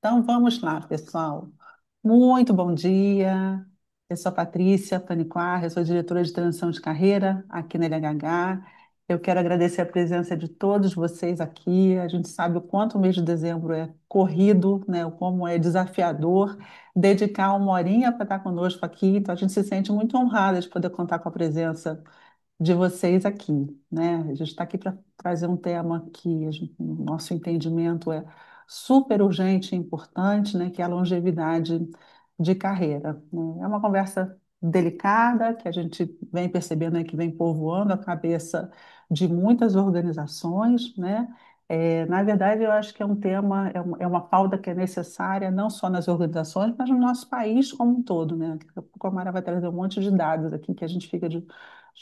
Então vamos lá, pessoal. Muito bom dia. Eu sou a Patrícia Paniquar, eu sou diretora de transição de carreira aqui na LHH. Eu quero agradecer a presença de todos vocês aqui. A gente sabe o quanto o mês de dezembro é corrido, né? O como é desafiador dedicar uma horinha para estar conosco aqui. Então a gente se sente muito honrada de poder contar com a presença de vocês aqui, né? A gente está aqui para trazer um tema que no nosso entendimento é super urgente e importante, né? Que é a longevidade de carreira, né? É uma conversa delicada que a gente vem percebendo, né, que vem povoando a cabeça de muitas organizações, né? Na verdade, eu acho que é um tema, é uma pauta que é necessária não só nas organizações, mas no nosso país como um todo, né? Daqui a pouco a Mara vai trazer um monte de dados aqui que a gente fica de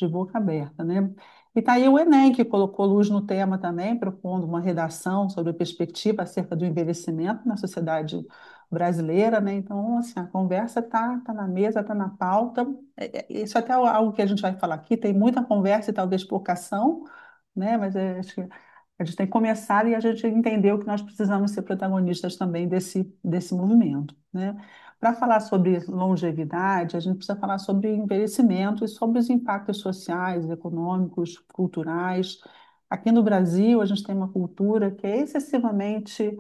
boca aberta, né? E está aí o Enem, que colocou luz no tema também, propondo uma redação sobre a perspectiva acerca do envelhecimento na sociedade brasileira, né? Então, assim, a conversa está na mesa, está na pauta. Isso até é algo que a gente vai falar aqui, tem muita conversa e talvez pouca ação, né? Mas acho que a gente tem que começar e a gente entendeu que nós precisamos ser protagonistas também desse movimento, né? Para falar sobre longevidade, a gente precisa falar sobre envelhecimento e sobre os impactos sociais, econômicos, culturais. Aqui no Brasil, a gente tem uma cultura que é excessivamente,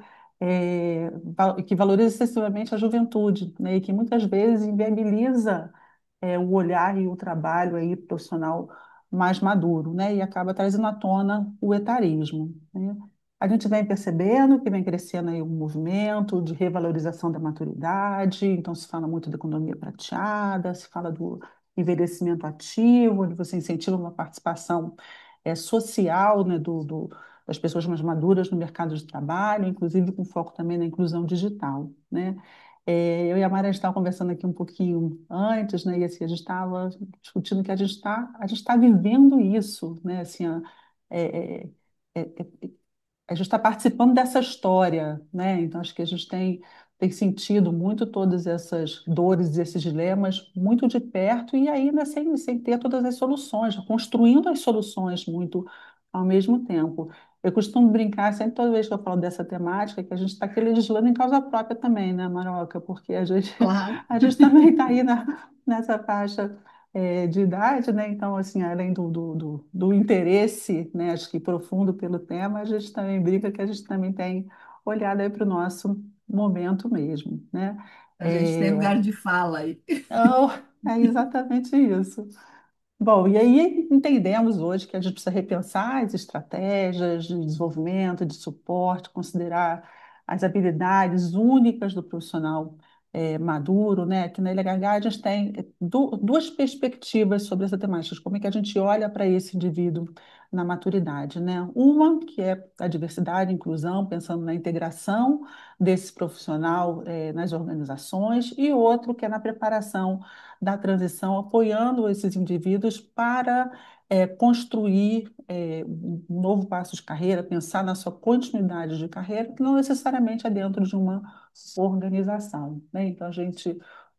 que valoriza excessivamente a juventude, né? E que muitas vezes inviabiliza, o olhar e o trabalho aí profissional mais maduro, né? E acaba trazendo à tona o etarismo, né? A gente vem percebendo que vem crescendo aí um movimento de revalorização da maturidade, então se fala muito da economia prateada, se fala do envelhecimento ativo, onde você incentiva uma participação social, né, das pessoas mais maduras no mercado de trabalho, inclusive com foco também na inclusão digital, né? Eu e a Mara, a gente estava conversando aqui um pouquinho antes, né? E assim, a gente estava discutindo que a gente está vivendo isso, né? Assim, é, é, é, é, a gente está participando dessa história, né? Então, acho que a gente tem sentido muito todas essas dores e esses dilemas muito de perto e ainda sem ter todas as soluções, construindo as soluções muito ao mesmo tempo. Eu costumo brincar sempre, toda vez que eu falo dessa temática, que a gente está aqui legislando em causa própria também, né, Maroca? Porque a gente, Claro, a gente também está aí nessa faixa de idade, né? Então, assim, além do interesse, né, acho que profundo pelo tema, a gente também brinca que a gente também tem olhado aí para o nosso momento mesmo, né? a gente tem É, lugar de fala aí. oh, é exatamente isso. Bom, e aí entendemos hoje que a gente precisa repensar as estratégias de desenvolvimento, de suporte, considerar as habilidades únicas do profissional maduro, né? Aqui na LHH a gente tem duas perspectivas sobre essa temática, como é que a gente olha para esse indivíduo na maturidade, né? Uma que é a diversidade e inclusão, pensando na integração desse profissional nas organizações, e outro que é na preparação da transição, apoiando esses indivíduos para construir um novo passo de carreira, pensar na sua continuidade de carreira, que não necessariamente é dentro de uma organização, né? Então,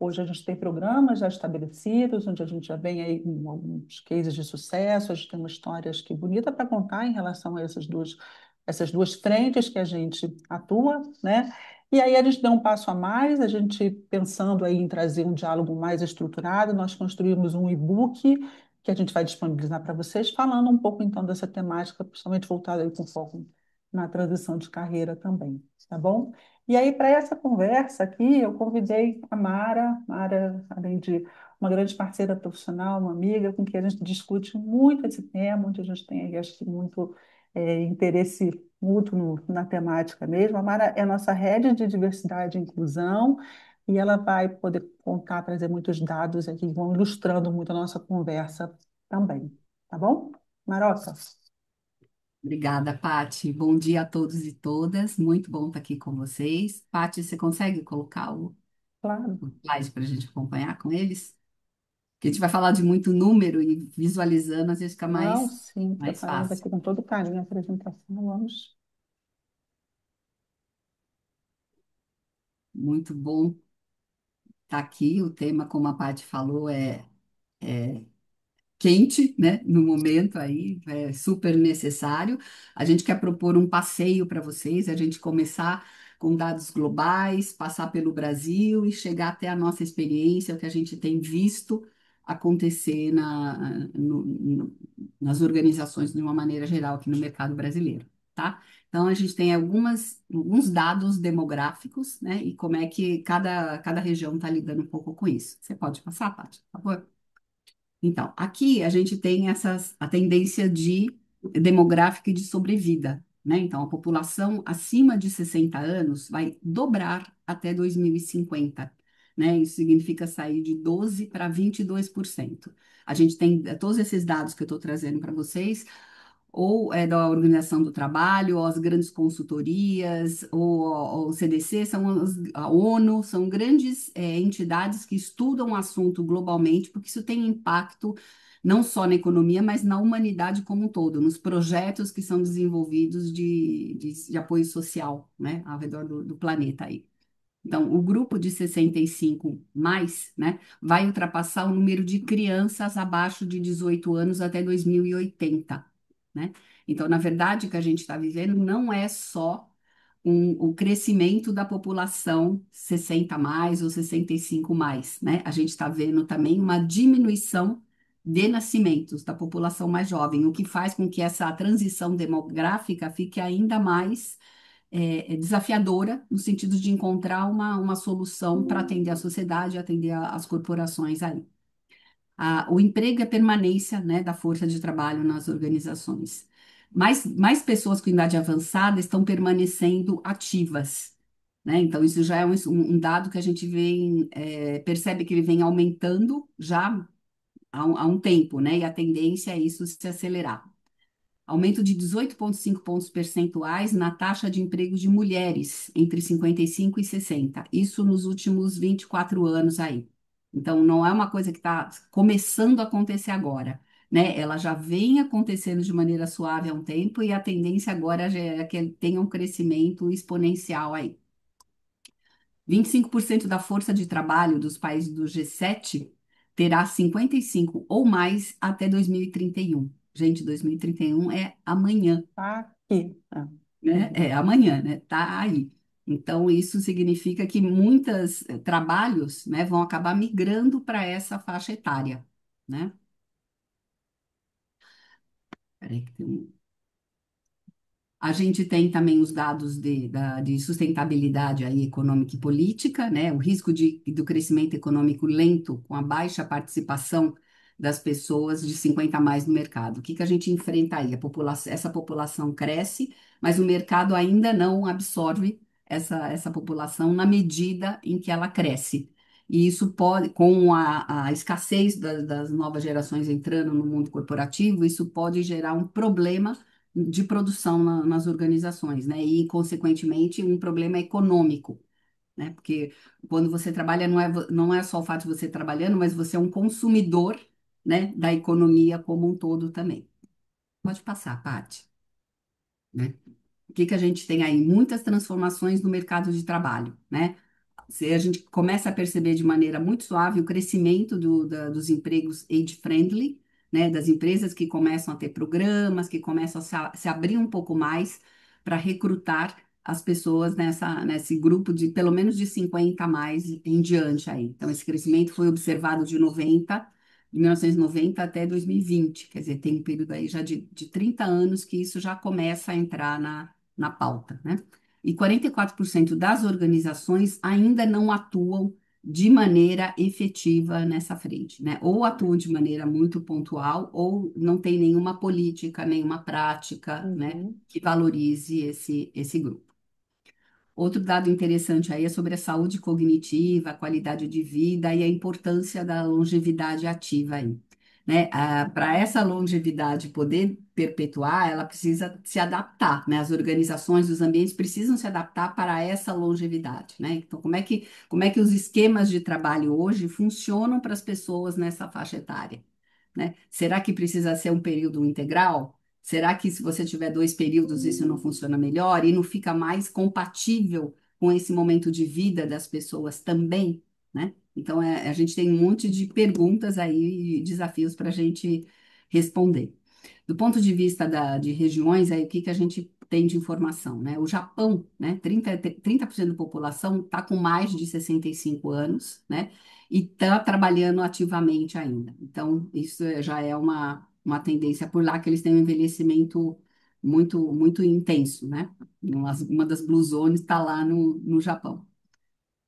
hoje a gente tem programas já estabelecidos, onde a gente já vem aí com alguns cases de sucesso, a gente tem uma história, acho que bonita para contar em relação a essas duas frentes que a gente atua, né? E aí a gente deu um passo a mais, a gente pensando aí em trazer um diálogo mais estruturado, nós construímos um e-book que a gente vai disponibilizar para vocês, falando um pouco então dessa temática, principalmente voltada aí com foco na transição de carreira também, tá bom? E aí, para essa conversa aqui, eu convidei a Mara. Mara, além de uma grande parceira profissional, uma amiga, com quem a gente discute muito esse tema, onde a gente tem aí, acho que, muito interesse mútuo na temática mesmo. A Mara é nossa head de diversidade e inclusão, e ela vai poder contar, trazer muitos dados aqui que vão ilustrando muito a nossa conversa também. Tá bom? Maroca? Obrigada, Pati. Bom dia a todos e todas. Muito bom estar aqui com vocês. Pati, você consegue colocar Claro. o slide para a gente acompanhar com eles? Porque a gente vai falar de muito número e visualizando, às vezes fica Não, mais, sim, mais preparando fácil. aqui com todo carinho a apresentação. Vamos. Muito bom estar aqui. O tema, como a Pati falou, é quente, né, no momento aí, é super necessário. A gente quer propor um passeio para vocês, a gente começar com dados globais, passar pelo Brasil e chegar até a nossa experiência, o que a gente tem visto acontecer nas organizações de uma maneira geral aqui no mercado brasileiro, tá? Então, a gente tem alguns dados demográficos, né? E como é que cada região está lidando um pouco com isso. Você pode passar, Paty, por favor? Então, aqui a gente tem a tendência demográfica e de sobrevida, né? Então, a população acima de 60 anos vai dobrar até 2050, né? Isso significa sair de 12 para 22%. A gente tem todos esses dados que eu estou trazendo para vocês, ou é da Organização do Trabalho, ou as grandes consultorias, ou o CDC, a ONU, são grandes entidades que estudam o assunto globalmente, porque isso tem impacto não só na economia, mas na humanidade como um todo, nos projetos que são desenvolvidos de apoio social, né, ao redor do planeta aí. Então, o grupo de 65 mais, né, vai ultrapassar o número de crianças abaixo de 18 anos até 2080, né? Então, na verdade, o que a gente está vivendo não é só o crescimento da população 60 mais ou 65 mais, né? A gente está vendo também uma diminuição de nascimentos da população mais jovem, o que faz com que essa transição demográfica fique ainda mais desafiadora, no sentido de encontrar uma solução para atender a sociedade, atender as corporações aí. O emprego é a permanência, né, da força de trabalho nas organizações. Mais pessoas com idade avançada estão permanecendo ativas, né? Então, isso já é um dado que a gente percebe que ele vem aumentando já há um tempo, né? E a tendência é isso se acelerar. Aumento de 18,5 pontos percentuais na taxa de emprego de mulheres entre 55 e 60. Isso nos últimos 24 anos aí. Então, não é uma coisa que está começando a acontecer agora, né? Ela já vem acontecendo de maneira suave há um tempo e a tendência agora já é que tenha um crescimento exponencial aí. 25% da força de trabalho dos países do G7 terá 55 ou mais até 2031. Gente, 2031 é amanhã, Tá aqui. Ah, né? uhum. É amanhã, né? Tá aí. Então, isso significa que muitos trabalhos, né, vão acabar migrando para essa faixa etária, né? Peraí que tem A gente tem também os dados de sustentabilidade aí, econômica e política, né? O risco do crescimento econômico lento com a baixa participação das pessoas de 50 a mais no mercado. O que que a gente enfrenta aí? Essa população cresce, mas o mercado ainda não absorve essa população na medida em que ela cresce. E isso pode, com a escassez das novas gerações entrando no mundo corporativo, isso pode gerar um problema de produção nas organizações, né? E, consequentemente, um problema econômico, né? Porque quando você trabalha, não é só o fato de você trabalhando, mas você é um consumidor, né, da economia como um todo também. Pode passar, Paty, né? O que que a gente tem aí? Muitas transformações no mercado de trabalho, né? Se a gente começa a perceber de maneira muito suave o crescimento dos empregos age-friendly, né, das empresas que começam a ter programas, que começam a se abrir um pouco mais para recrutar as pessoas nesse grupo de pelo menos de 50 a mais em diante aí. Então, esse crescimento foi observado de 1990 até 2020, quer dizer, tem um período aí já de 30 anos que isso já começa a entrar na pauta, né? E 44% das organizações ainda não atuam de maneira efetiva nessa frente, né? Ou atuam de maneira muito pontual, ou não tem nenhuma política, nenhuma prática, né, Uhum. que valorize esse grupo. Outro dado interessante aí é sobre a saúde cognitiva, a qualidade de vida e a importância da longevidade ativa aí, né? Para essa longevidade poder perpetuar, ela precisa se adaptar, né? As organizações, os ambientes precisam se adaptar para essa longevidade, né? Então, como é que os esquemas de trabalho hoje funcionam para as pessoas nessa faixa etária, né? Será que precisa ser um período integral? Será que se você tiver 2 períodos isso não funciona melhor e não fica mais compatível com esse momento de vida das pessoas também, né? Então, a gente tem um monte de perguntas aí e desafios para a gente responder. Do ponto de vista de regiões, aí, o que que a gente tem de informação, né? O Japão, né? 30% da população está com mais de 65 anos, né? E está trabalhando ativamente ainda. Então, isso já é uma tendência por lá, que eles têm um envelhecimento muito intenso, né? Uma das Blue Zones está lá no Japão.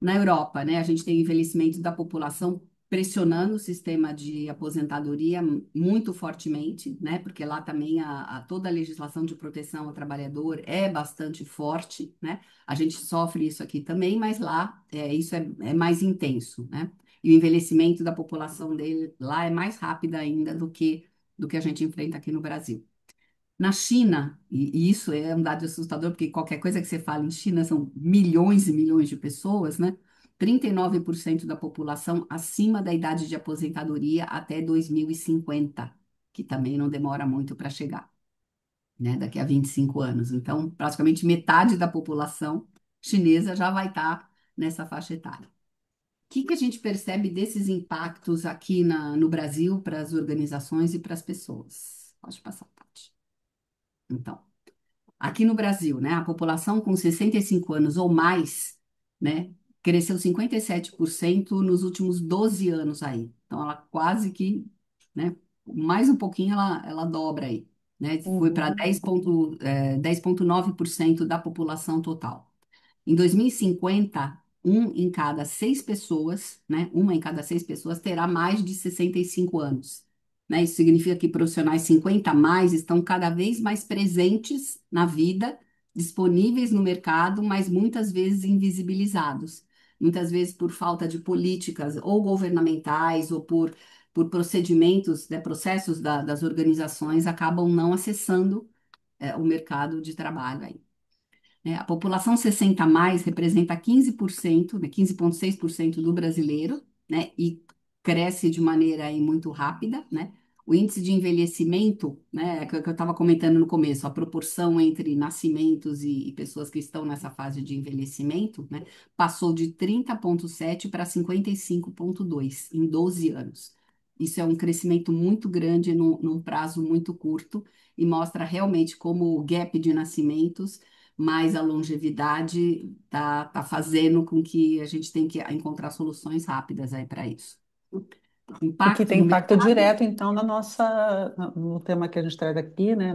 Na Europa, né, a gente tem envelhecimento da população pressionando o sistema de aposentadoria muito fortemente, né, porque lá também toda a legislação de proteção ao trabalhador é bastante forte, né, a gente sofre isso aqui também, mas lá isso é mais intenso, né, e o envelhecimento da população dele lá é mais rápido ainda do que a gente enfrenta aqui no Brasil. Na China, e isso é um dado assustador, porque qualquer coisa que você fala em China são milhões e milhões de pessoas, né? 39% da população acima da idade de aposentadoria até 2050, que também não demora muito para chegar, né? Daqui a 25 anos. Então, praticamente metade da população chinesa já vai estar nessa faixa etária. O que a gente percebe desses impactos aqui no Brasil para as organizações e para as pessoas? Pode passar, Tati. Então. Aqui no Brasil, né, a população com 65 anos ou mais, né, cresceu 57% nos últimos 12 anos aí. Então, ela quase que, né, mais um pouquinho ela dobra aí, né, foi para Uhum. 10,9% da população total. Em 2050, em cada seis pessoas, né, uma em cada seis pessoas terá mais de 65 anos. Né? Isso significa que profissionais 50 a mais estão cada vez mais presentes na vida, disponíveis no mercado, mas muitas vezes invisibilizados. Muitas vezes por falta de políticas ou governamentais ou por procedimentos, né, processos das organizações, acabam não acessando, o mercado de trabalho aí. A população 60 a mais representa 15%, né, 15,6% do brasileiro, né, e cresce de maneira aí muito rápida, né? O índice de envelhecimento, né, que eu estava comentando no começo, a proporção entre nascimentos e pessoas que estão nessa fase de envelhecimento, né, passou de 30,7 para 55,2 em 12 anos. Isso é um crescimento muito grande num prazo muito curto e mostra realmente como o gap de nascimentos mas a longevidade tá fazendo com que a gente tenha que encontrar soluções rápidas aí para isso. E que Impacto tem no impacto mercado? direto, então, no tema que a gente traz aqui, né,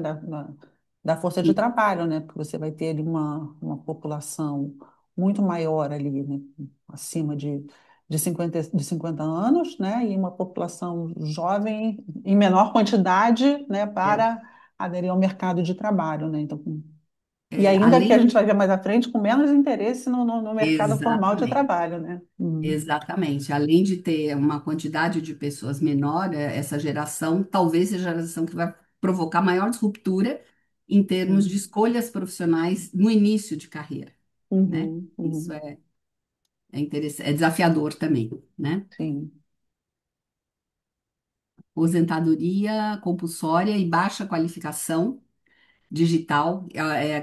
da força de trabalho, né, porque você vai ter ali uma população muito maior ali, né, acima de 50 anos, né, e uma população jovem em menor quantidade, né, É, para aderir ao mercado de trabalho, né, então, e é, ainda que a além, gente vai ver mais à frente, com menos interesse no mercado formal de exatamente, trabalho, né. exatamente. Além de ter uma quantidade de pessoas menor, essa geração talvez seja a geração que vai provocar maior disruptura em termos de Sim. escolhas profissionais no início de carreira, né? Uhum, Isso uhum, é interessante, é desafiador também, né? sim. Aposentadoria compulsória e baixa qualificação digital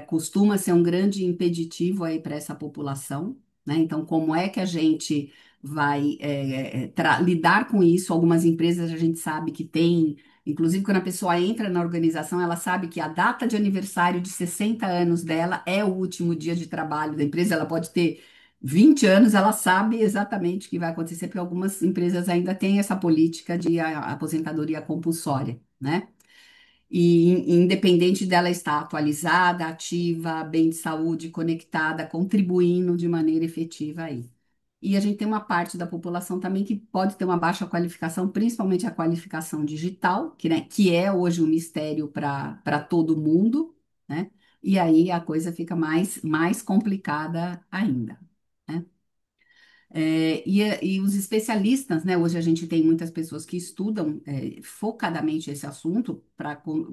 costuma ser um grande impeditivo aí para essa população, né? Então, como é que a gente vai lidar com isso? Algumas empresas a gente sabe que tem, inclusive quando a pessoa entra na organização, ela sabe que a data de aniversário de 60 anos dela é o último dia de trabalho da empresa, ela pode ter 20 anos, ela sabe exatamente o que vai acontecer, porque algumas empresas ainda têm essa política de aposentadoria compulsória, né? E independente dela estar atualizada, ativa, bem de saúde, conectada, contribuindo de maneira efetiva aí. E a gente tem uma parte da população também que pode ter uma baixa qualificação, principalmente a qualificação digital, que é hoje um mistério para todo mundo, né? E aí a coisa fica mais complicada ainda. Né? E os especialistas, né? Hoje a gente tem muitas pessoas que estudam focadamente esse assunto,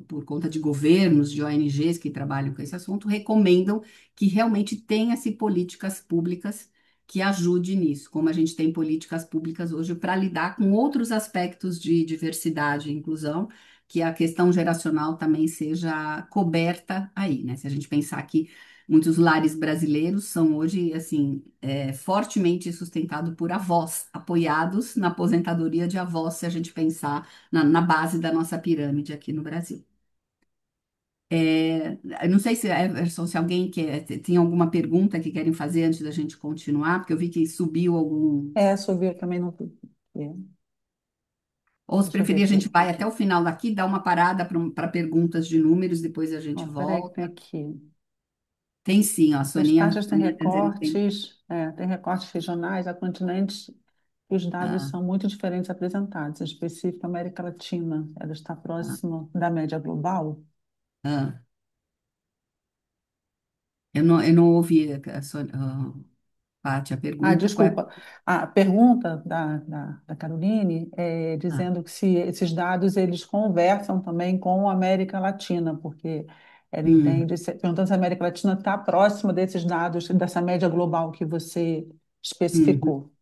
por conta de governos, de ONGs que trabalham com esse assunto, recomendam que realmente tenha-se políticas públicas que ajudem nisso, como a gente tem políticas públicas hoje para lidar com outros aspectos de diversidade e inclusão, que a questão geracional também seja coberta aí, né? Se a gente pensar que muitos lares brasileiros são hoje, assim, fortemente sustentados por avós, apoiados na aposentadoria de avós, se a gente pensar na base da nossa pirâmide aqui no Brasil. Eu não sei se, Everson, se alguém tem alguma pergunta que querem fazer antes da gente continuar, porque eu vi que subiu algum. É, subiu também no. É, Ou se deixa eu ver preferir, a aqui. gente vai até o final daqui, dá uma parada para perguntas de números, depois a Ó, gente peraí que tem volta. aqui. Tem sim, ó, a As Soninha, taxas têm Soninha tá dizendo que tem. recortes, tem recortes regionais, há continentes que os dados Ah, são muito diferentes apresentados. Em específico, a América Latina, ela está ah, próxima da média global. ah. Eu não ouvi Paty, a Ah, pergunta. Qual é? desculpa. A pergunta da Caroline é Ah, dizendo que se esses dados eles conversam também com a América Latina, porque ela hum, entende, perguntando se a América Latina está próxima desses dados, dessa média global que você uhum. especificou.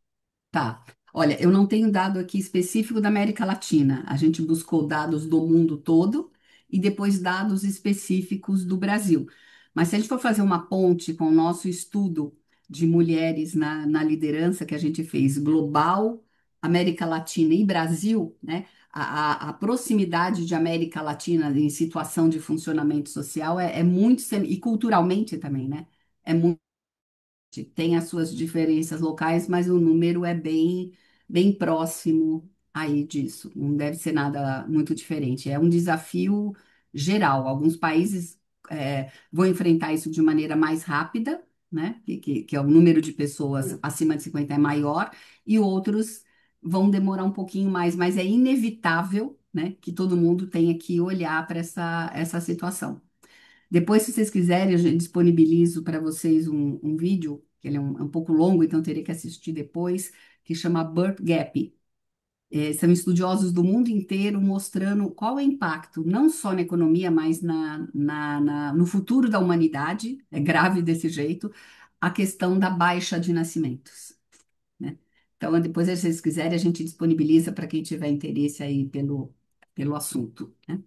Tá. Olha, eu não tenho dado aqui específico da América Latina. A gente buscou dados do mundo todo e depois dados específicos do Brasil. Mas se a gente for fazer uma ponte com o nosso estudo de mulheres na liderança que a gente fez global, América Latina e Brasil, né? A proximidade de América Latina em situação de funcionamento social é muito, e culturalmente também, né? É muito tem as suas diferenças locais, mas o número é bem próximo aí disso. Não deve ser nada muito diferente. É um desafio geral. Alguns países vão enfrentar isso de maneira mais rápida, né? Que é o número de pessoas acima de 50 é maior, e outros vão demorar um pouquinho mais, mas é inevitável, né, que todo mundo tenha que olhar para essa situação. Depois, se vocês quiserem, eu disponibilizo para vocês um vídeo, que ele é um pouco longo, então teria que assistir depois, que chama Birth Gap. São estudiosos do mundo inteiro mostrando qual é o impacto, não só na economia, mas no futuro da humanidade, é grave desse jeito, a questão da baixa de nascimentos, né? Então, depois, se vocês quiserem, a gente disponibiliza para quem tiver interesse aí pelo assunto, né?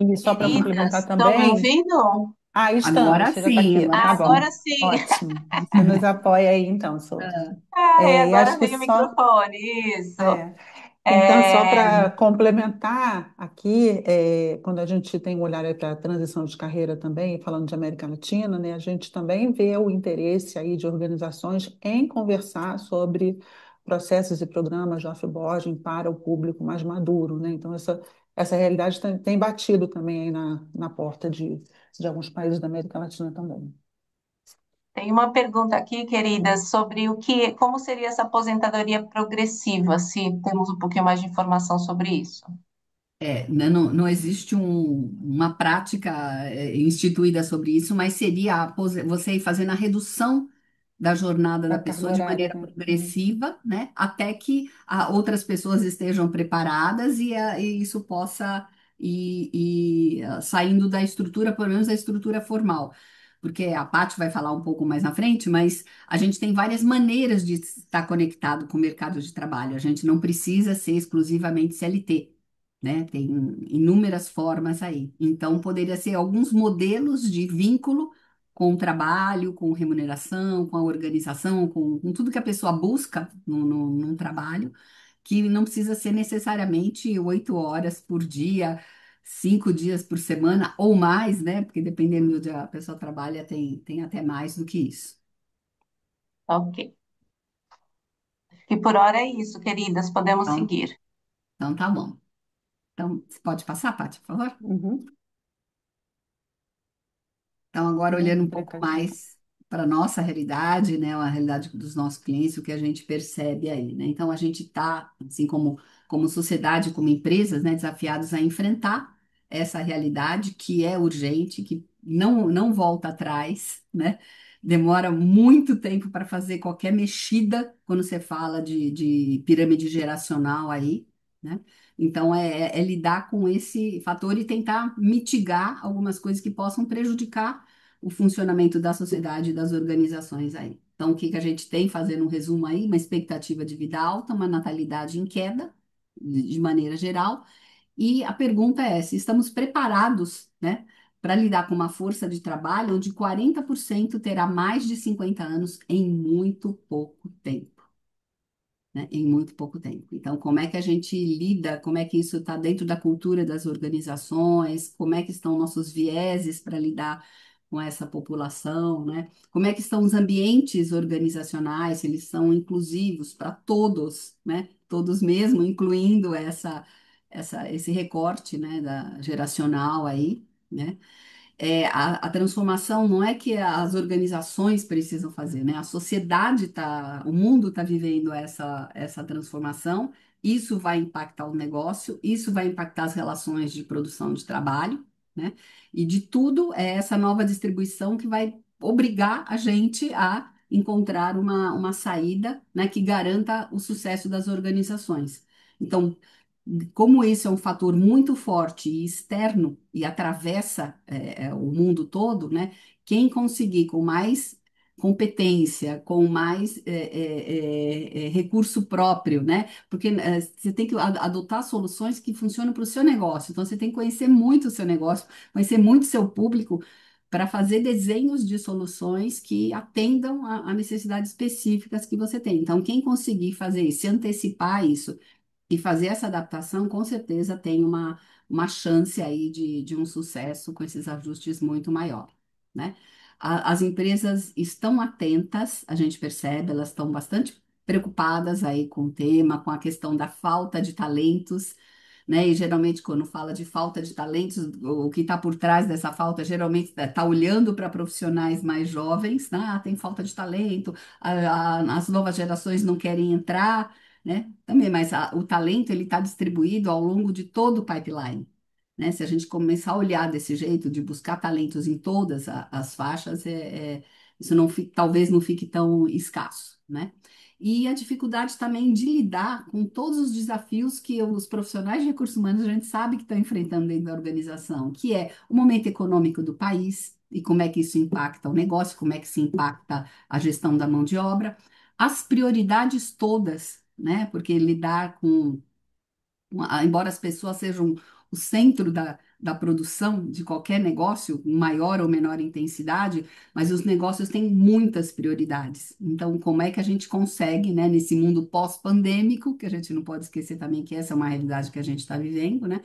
E só para Queridas, complementar estão me também, ouvindo? estamos, Agora você já está sim, aqui, agora tá bom, Agora sim. sim. ótimo. Você nos apoia aí, então, Sô. Ai, E acho agora que veio o só. microfone, isso. É, então, só É, para complementar aqui, quando a gente tem um olhar para a transição de carreira também, falando de América Latina, né, a gente também vê o interesse aí de organizações em conversar sobre processos e programas de offboarding para o público mais maduro, né? Então, essa realidade tem batido também aí na porta de alguns países da América Latina também. tem uma pergunta aqui, queridas, sobre como seria essa aposentadoria progressiva, se temos um pouquinho mais de informação sobre isso. Não existe uma prática instituída sobre isso, mas seria você ir fazendo a redução da jornada da Da carga pessoa de horária, maneira né? Uhum. progressiva, né, até que outras pessoas estejam preparadas e isso possa ir saindo da estrutura, pelo menos da estrutura formal. Porque a Paty vai falar um pouco mais na frente, mas a gente tem várias maneiras de estar conectado com o mercado de trabalho. A gente não precisa ser exclusivamente CLT, né? Tem inúmeras formas aí. Então, poderia ser alguns modelos de vínculo com o trabalho, com remuneração, com a organização, com tudo que a pessoa busca num trabalho, que não precisa ser necessariamente 8 horas por dia, 5 dias por semana ou mais, né? Porque dependendo de onde a pessoa trabalha, tem até mais do que isso. Ok. E por hora é isso, queridas, podemos Então, seguir. então tá bom. Então, você pode passar, Paty, por favor? Uhum. Então, agora olhando Bem um pouco explicativo. mais para a nossa realidade, né, a realidade dos nossos clientes, o que a gente percebe aí, né? Então, a gente está, assim como sociedade, como empresas, né, desafiados a enfrentar essa realidade que é urgente, que não volta atrás, né? Demora muito tempo para fazer qualquer mexida quando você fala de pirâmide geracional aí, né? Então, é lidar com esse fator e tentar mitigar algumas coisas que possam prejudicar o funcionamento da sociedade e das organizações aí. Então, o que que a gente tem, fazendo um resumo aí, uma expectativa de vida alta, uma natalidade em queda, de maneira geral, e a pergunta é se estamos preparados, né, para lidar com uma força de trabalho onde 40% terá mais de 50 anos em muito pouco tempo. né, em muito pouco tempo. Então, como é que a gente lida, como é que isso está dentro da cultura das organizações, como é que estão nossos vieses para lidar com essa população, né? Como é que estão os ambientes organizacionais, se eles são inclusivos para todos, né? Todos mesmo, incluindo esse recorte, né, geracional aí, né? A transformação não é que as organizações precisam fazer, né? A sociedade está, o mundo está vivendo essa transformação, isso vai impactar o negócio, isso vai impactar as relações de produção de trabalho, né? E de tudo é essa nova distribuição que vai obrigar a gente a encontrar uma saída, né, que garanta o sucesso das organizações. Então, como isso é um fator muito forte e externo e atravessa o mundo todo, né? Quem conseguir com mais competência, com mais recurso próprio, né? Porque você tem que adotar soluções que funcionam para o seu negócio. Então você tem que conhecer muito o seu negócio, conhecer muito o seu público para fazer desenhos de soluções que atendam a necessidades específicas que você tem. Então, quem conseguir fazer isso, se antecipar isso e fazer essa adaptação, com certeza tem uma chance aí de um sucesso com esses ajustes muito maior, né? As empresas estão atentas, a gente percebe, elas estão bastante preocupadas aí com o tema, com a questão da falta de talentos, né? E geralmente quando fala de falta de talentos, o que está por trás dessa falta geralmente está olhando para profissionais mais jovens, né? Ah, tem falta de talento, as novas gerações não querem entrar, né? Também, mas o talento ele está distribuído ao longo de todo o pipeline, né? Se a gente começar a olhar desse jeito, de buscar talentos em todas as faixas, isso talvez não fique tão escasso, né? E a dificuldade também de lidar com todos os desafios que os profissionais de recursos humanos a gente sabe que estão enfrentando dentro da organização, que é o momento econômico do país e como é que isso impacta o negócio, como é que se impacta a gestão da mão de obra, as prioridades todas, né? Porque lidar com, embora as pessoas sejam o centro da produção de qualquer negócio, com maior ou menor intensidade, mas os negócios têm muitas prioridades. Então, como é que a gente consegue, né, nesse mundo pós-pandêmico, que a gente não pode esquecer também que essa é uma realidade que a gente está vivendo, né?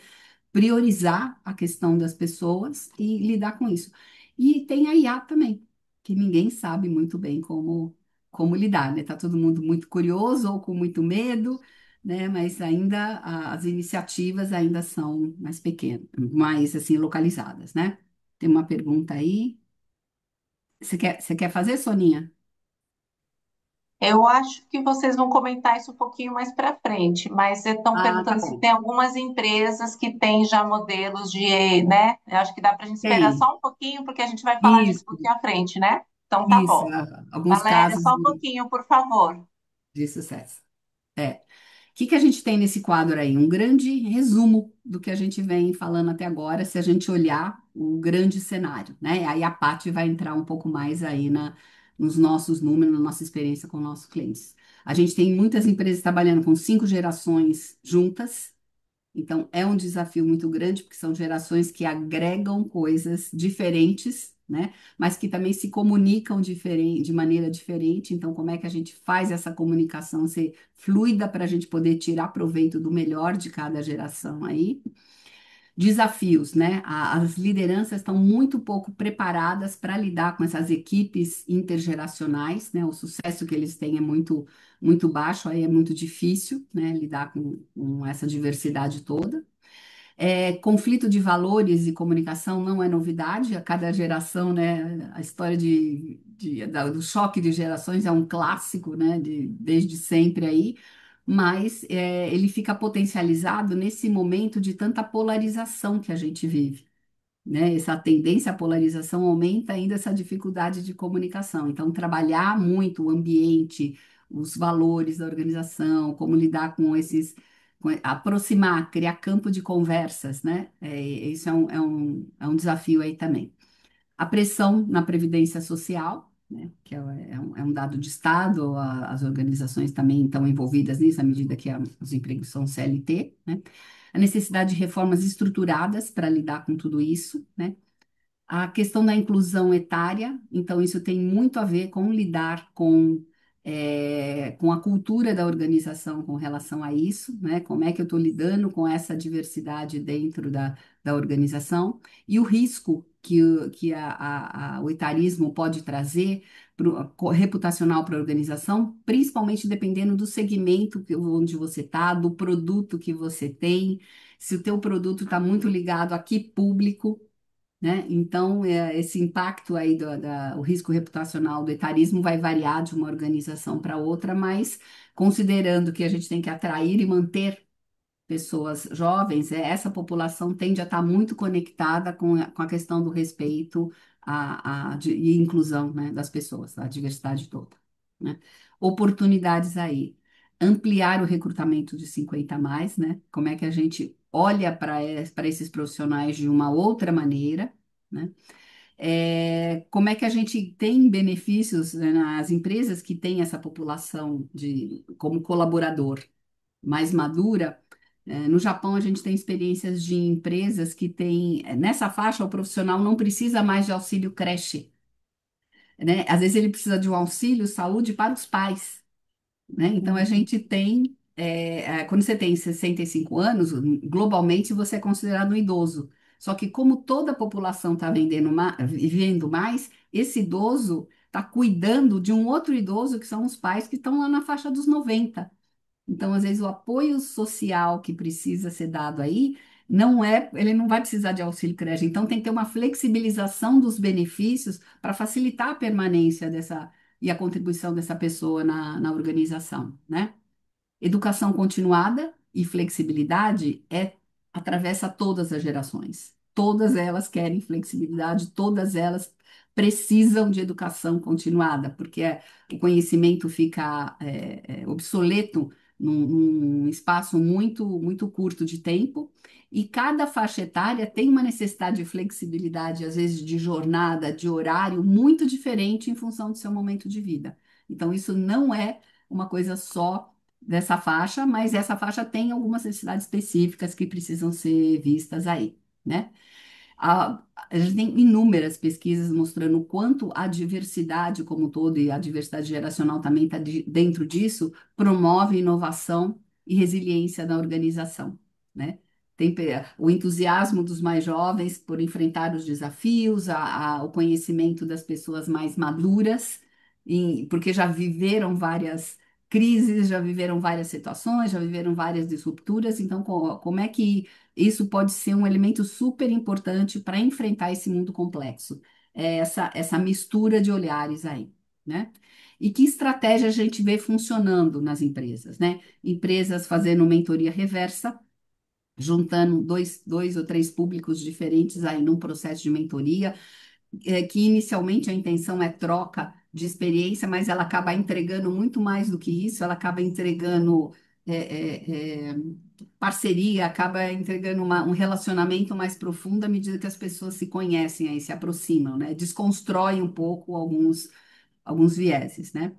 Priorizar a questão das pessoas e lidar com isso. E tem a IA também, que ninguém sabe muito bem como lidar, né? Tá todo mundo muito curioso ou com muito medo, né? Mas ainda as iniciativas ainda são mais pequenas, mais assim localizadas, né? Tem uma pergunta aí. Você quer fazer, Soninha? Eu acho que vocês vão comentar isso um pouquinho mais para frente, mas estão Ah, tá perguntando se bom. tem algumas empresas que têm já modelos de, né? Eu acho que dá para a gente esperar Tem. só um pouquinho, porque a gente vai falar disso um Isso, pouquinho à frente, né? Então tá isso. bom. Alguns Valéria, casos só um pouquinho, por favor. de sucesso. É. O que que a gente tem nesse quadro aí? Um grande resumo do que a gente vem falando até agora, se a gente olhar o grande cenário, né? Aí a Paty vai entrar um pouco mais aí nos nossos números, na nossa experiência com nossos clientes. A gente tem muitas empresas trabalhando com 5 gerações juntas, então, é um desafio muito grande, porque são gerações que agregam coisas diferentes, né? Mas que também se comunicam de maneira diferente. Então, como é que a gente faz essa comunicação ser fluida para a gente poder tirar proveito do melhor de cada geração aí? Desafios, né? As lideranças estão muito pouco preparadas para lidar com essas equipes intergeracionais, né? O sucesso que eles têm é muito baixo, aí é muito difícil, né? Lidar com essa diversidade toda. Conflito de valores e comunicação não é novidade, a cada geração, né? A história do choque de gerações é um clássico, né? Desde sempre aí, mas ele fica potencializado nesse momento de tanta polarização que a gente vive, né? Essa tendência à polarização aumenta ainda essa dificuldade de comunicação. Então, trabalhar muito o ambiente, os valores da organização, como lidar com aproximar, criar campo de conversas, né? Isso é um desafio aí também. A pressão na previdência social, né? Que é um dado de Estado, as organizações também estão envolvidas nisso, à medida que os empregos são CLT, né? A necessidade de reformas estruturadas para lidar com tudo isso, né? A questão da inclusão etária, então isso tem muito a ver com lidar com com a cultura da organização com relação a isso, né? Como é que eu estou lidando com essa diversidade dentro da organização e o risco que o etarismo pode trazer reputacional para a organização, principalmente dependendo do segmento onde você está, do produto que você tem, se o teu produto está muito ligado a que público, né? Então, esse impacto aí o risco reputacional do etarismo vai variar de uma organização para outra, mas considerando que a gente tem que atrair e manter pessoas jovens, essa população tende a estar muito conectada com a questão do respeito e inclusão, né, das pessoas, a diversidade toda, né? Oportunidades aí. Ampliar o recrutamento de 50 a mais, né? Como é que a gente olha para esses profissionais de uma outra maneira, né? Como é que a gente tem benefícios, né, nas empresas que têm essa população como colaborador mais madura. No Japão, a gente tem experiências de empresas que têm, nessa faixa, o profissional não precisa mais de auxílio creche, né? Às vezes ele precisa de um auxílio saúde para os pais, né? Então, a Uhum. gente tem, quando você tem 65 anos, globalmente você é considerado um idoso. Só que como toda a população está vivendo mais, esse idoso está cuidando de um outro idoso, que são os pais que estão lá na faixa dos 90. Então, às vezes, o apoio social que precisa ser dado aí ele não vai precisar de auxílio creche. Então, tem que ter uma flexibilização dos benefícios para facilitar a permanência e a contribuição dessa pessoa na organização, né? Educação continuada e flexibilidade atravessa todas as gerações. Todas elas querem flexibilidade, todas elas precisam de educação continuada, porque o conhecimento fica obsoleto num espaço muito curto de tempo, e cada faixa etária tem uma necessidade de flexibilidade, às vezes de jornada, de horário, muito diferente em função do seu momento de vida. Então, isso não é uma coisa só dessa faixa, mas essa faixa tem algumas necessidades específicas que precisam ser vistas aí, né? A gente tem inúmeras pesquisas mostrando o quanto a diversidade como um todo, e a diversidade geracional também está dentro disso, promove inovação e resiliência da organização, né? O entusiasmo dos mais jovens por enfrentar os desafios, o conhecimento das pessoas mais maduras, porque já viveram várias crises, já viveram várias situações, já viveram várias disrupturas, então como é que isso pode ser um elemento super importante para enfrentar esse mundo complexo, essa mistura de olhares aí, né? E que estratégia a gente vê funcionando nas empresas, né? Empresas fazendo mentoria reversa, juntando dois ou três públicos diferentes aí num processo de mentoria, que inicialmente a intenção é troca de experiência, mas ela acaba entregando muito mais do que isso, ela acaba entregando parceria, acaba entregando um relacionamento mais profundo à medida que as pessoas se conhecem aí, se aproximam, né? Desconstrói um pouco alguns vieses, né?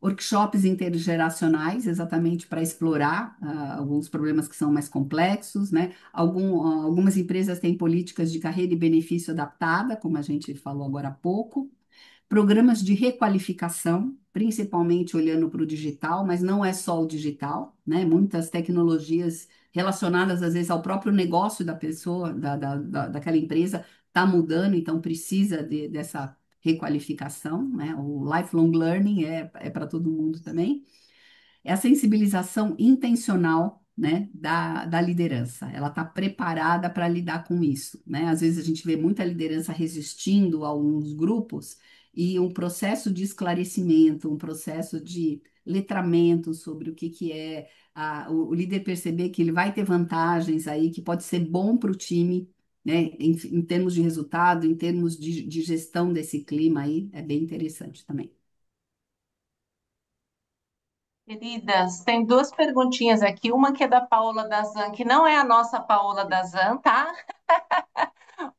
Workshops intergeracionais, exatamente para explorar alguns problemas que são mais complexos, né? Algumas empresas têm políticas de carreira e benefício adaptada, como a gente falou agora há pouco. Programas de requalificação, principalmente olhando para o digital, mas não é só o digital, né? Muitas tecnologias relacionadas, às vezes, ao próprio negócio da pessoa, daquela empresa, está mudando, então precisa dessa requalificação, né? O lifelong learning é para todo mundo também. É a sensibilização intencional, né, da liderança. Ela está preparada para lidar com isso, né? Às vezes a gente vê muita liderança resistindo a alguns grupos, e um processo de esclarecimento, um processo de letramento sobre o que é o líder perceber que ele vai ter vantagens aí, que pode ser bom para o time, né, em termos de resultado, em termos de gestão desse clima aí, é bem interessante também. Queridas, tem duas perguntinhas aqui. Uma que é da Paola Dazan, que não é a nossa Paola Dazan, tá?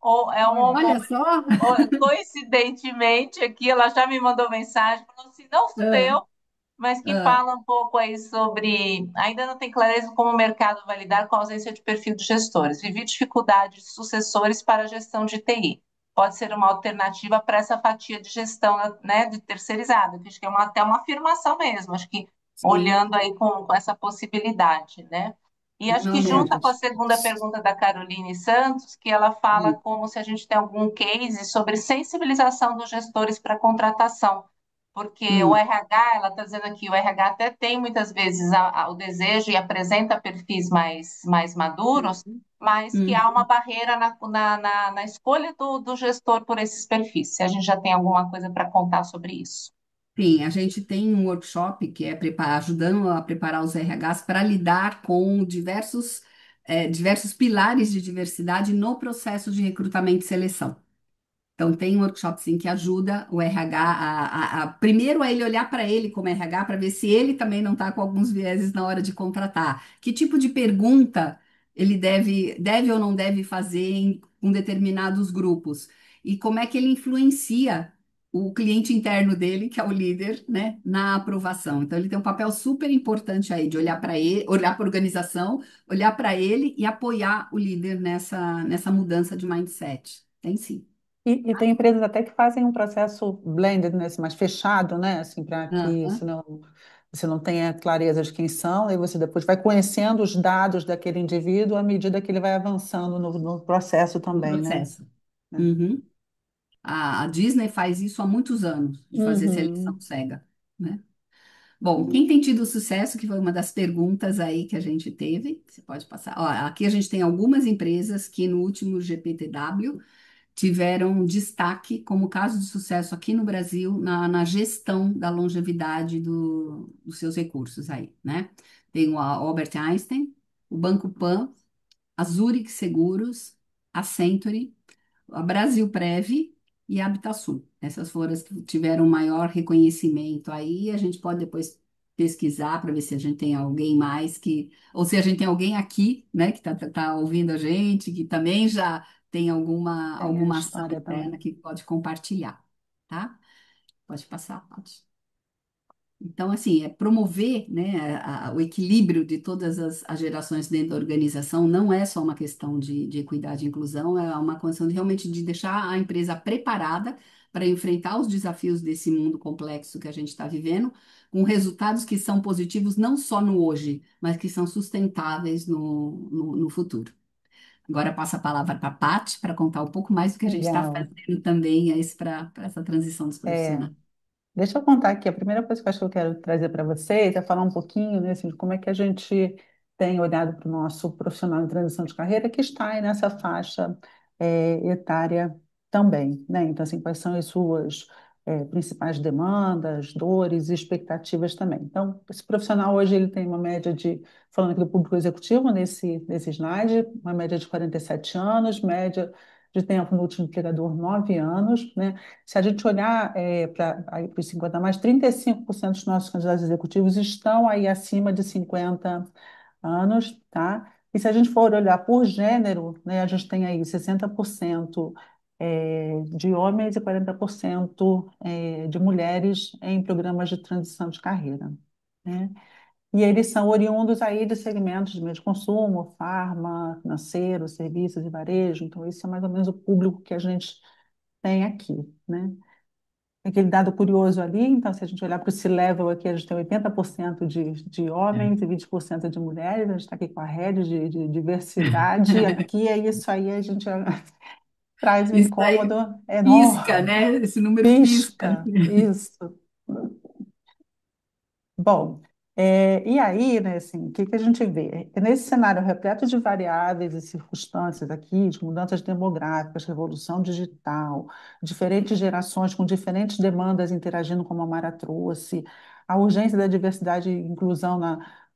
Ou é Olha só! coincidentemente aqui, ela já me mandou mensagem, falou assim, não sou Ah, eu, mas que ah. fala um pouco aí sobre. Ainda não tem clareza como o mercado vai lidar com a ausência de perfil de gestores. Vivi dificuldades de sucessores para a gestão de TI. pode ser uma alternativa para essa fatia de gestão, né, de terceirizada, que acho que é até uma afirmação mesmo, acho que Sim, olhando aí com essa possibilidade, né? E acho que não, não. junta com a segunda pergunta da Caroline Santos, que ela fala Hum, como se a gente tem algum case sobre sensibilização dos gestores para contratação, porque o hum, RH, ela está dizendo aqui, o RH até tem muitas vezes o desejo e apresenta perfis mais maduros, hum, mas que há uma hum. barreira na escolha do gestor por esses perfis. Se a gente já tem alguma coisa para contar sobre isso. Sim, a gente tem um workshop que é ajudando a preparar os RHs para lidar com diversos pilares de diversidade no processo de recrutamento e seleção. Então, tem um workshop, sim, que ajuda o RH primeiro a ele olhar para ele como RH, para ver se ele também não está com alguns vieses na hora de contratar. Que tipo de pergunta ele deve ou não deve fazer com determinados grupos? E como é que ele influencia o cliente interno dele, que é o líder, né, na aprovação. Então, ele tem um papel super importante aí de olhar para ele, olhar para a organização, olhar para ele e apoiar o líder nessa mudança de mindset. Tem sim. E tem empresas até que fazem um processo blended, né, assim, mais fechado, né, assim, para que Aham. senão você não tenha clareza de quem são, e você depois vai conhecendo os dados daquele indivíduo à medida que ele vai avançando no processo No também, né? processo. Uhum. A Disney faz isso há muitos anos, de fazer seleção Uhum. cega, né? Bom, quem tem tido sucesso, que foi uma das perguntas aí que a gente teve, você pode passar. Ó, aqui a gente tem algumas empresas que no último GPTW tiveram destaque como caso de sucesso aqui no Brasil na gestão da longevidade dos seus recursos aí, né? Tem o Albert Einstein, o Banco Pan, a Zurich Seguros, a Century, a Brasilprev e a Habitasul. Essas foram as que tiveram maior reconhecimento aí. A gente pode depois pesquisar para ver se a gente tem alguém mais ou se a gente tem alguém aqui, né, que tá ouvindo a gente, que também já tem alguma, Tem a alguma ação história interna também. que pode compartilhar, tá? Pode passar, pode. Então, assim, é promover, né, o equilíbrio de todas as gerações dentro da organização não é só uma questão de equidade e inclusão, é uma questão de realmente de deixar a empresa preparada para enfrentar os desafios desse mundo complexo que a gente está vivendo, com resultados que são positivos não só no hoje, mas que são sustentáveis no futuro. Agora passo a palavra para a Paty para contar um pouco mais do que a gente está Legal. fazendo também para essa transição dos É, profissionais. deixa eu contar aqui, a primeira coisa que eu acho que eu quero trazer para vocês é falar um pouquinho, né, assim, de como é que a gente tem olhado para o nosso profissional em transição de carreira que está aí nessa faixa etária também, né? Então, assim, quais são as suas principais demandas, dores e expectativas também. Então, esse profissional hoje ele tem uma média de, falando aqui do público executivo nesse slide, uma média de 47 anos, média de tempo no último empregador 9 anos, né? Se a gente olhar para os 50 mais, 35% dos nossos candidatos executivos estão aí acima de 50 anos, tá? E se a gente for olhar por gênero, né, a gente tem aí 60% de homens e 40% de mulheres em programas de transição de carreira, né? E eles são oriundos aí de segmentos de meio de consumo, farma, financeiro, serviços e varejo. Então, esse é mais ou menos o público que a gente tem aqui, né? Aquele dado curioso ali, então, se a gente olhar para o C-Level aqui, a gente tem 80% de homens e 20% de mulheres, a gente está aqui com a rede de diversidade, e aqui é isso aí, a gente traz um Isso aí incômodo pisca, enorme, né? Esse número pisca. pisca, isso. Bom, e aí, né, assim, o que que a gente vê? Nesse cenário repleto de variáveis e circunstâncias aqui, de mudanças demográficas, revolução digital, diferentes gerações com diferentes demandas interagindo, como a Mara trouxe, a urgência da diversidade e inclusão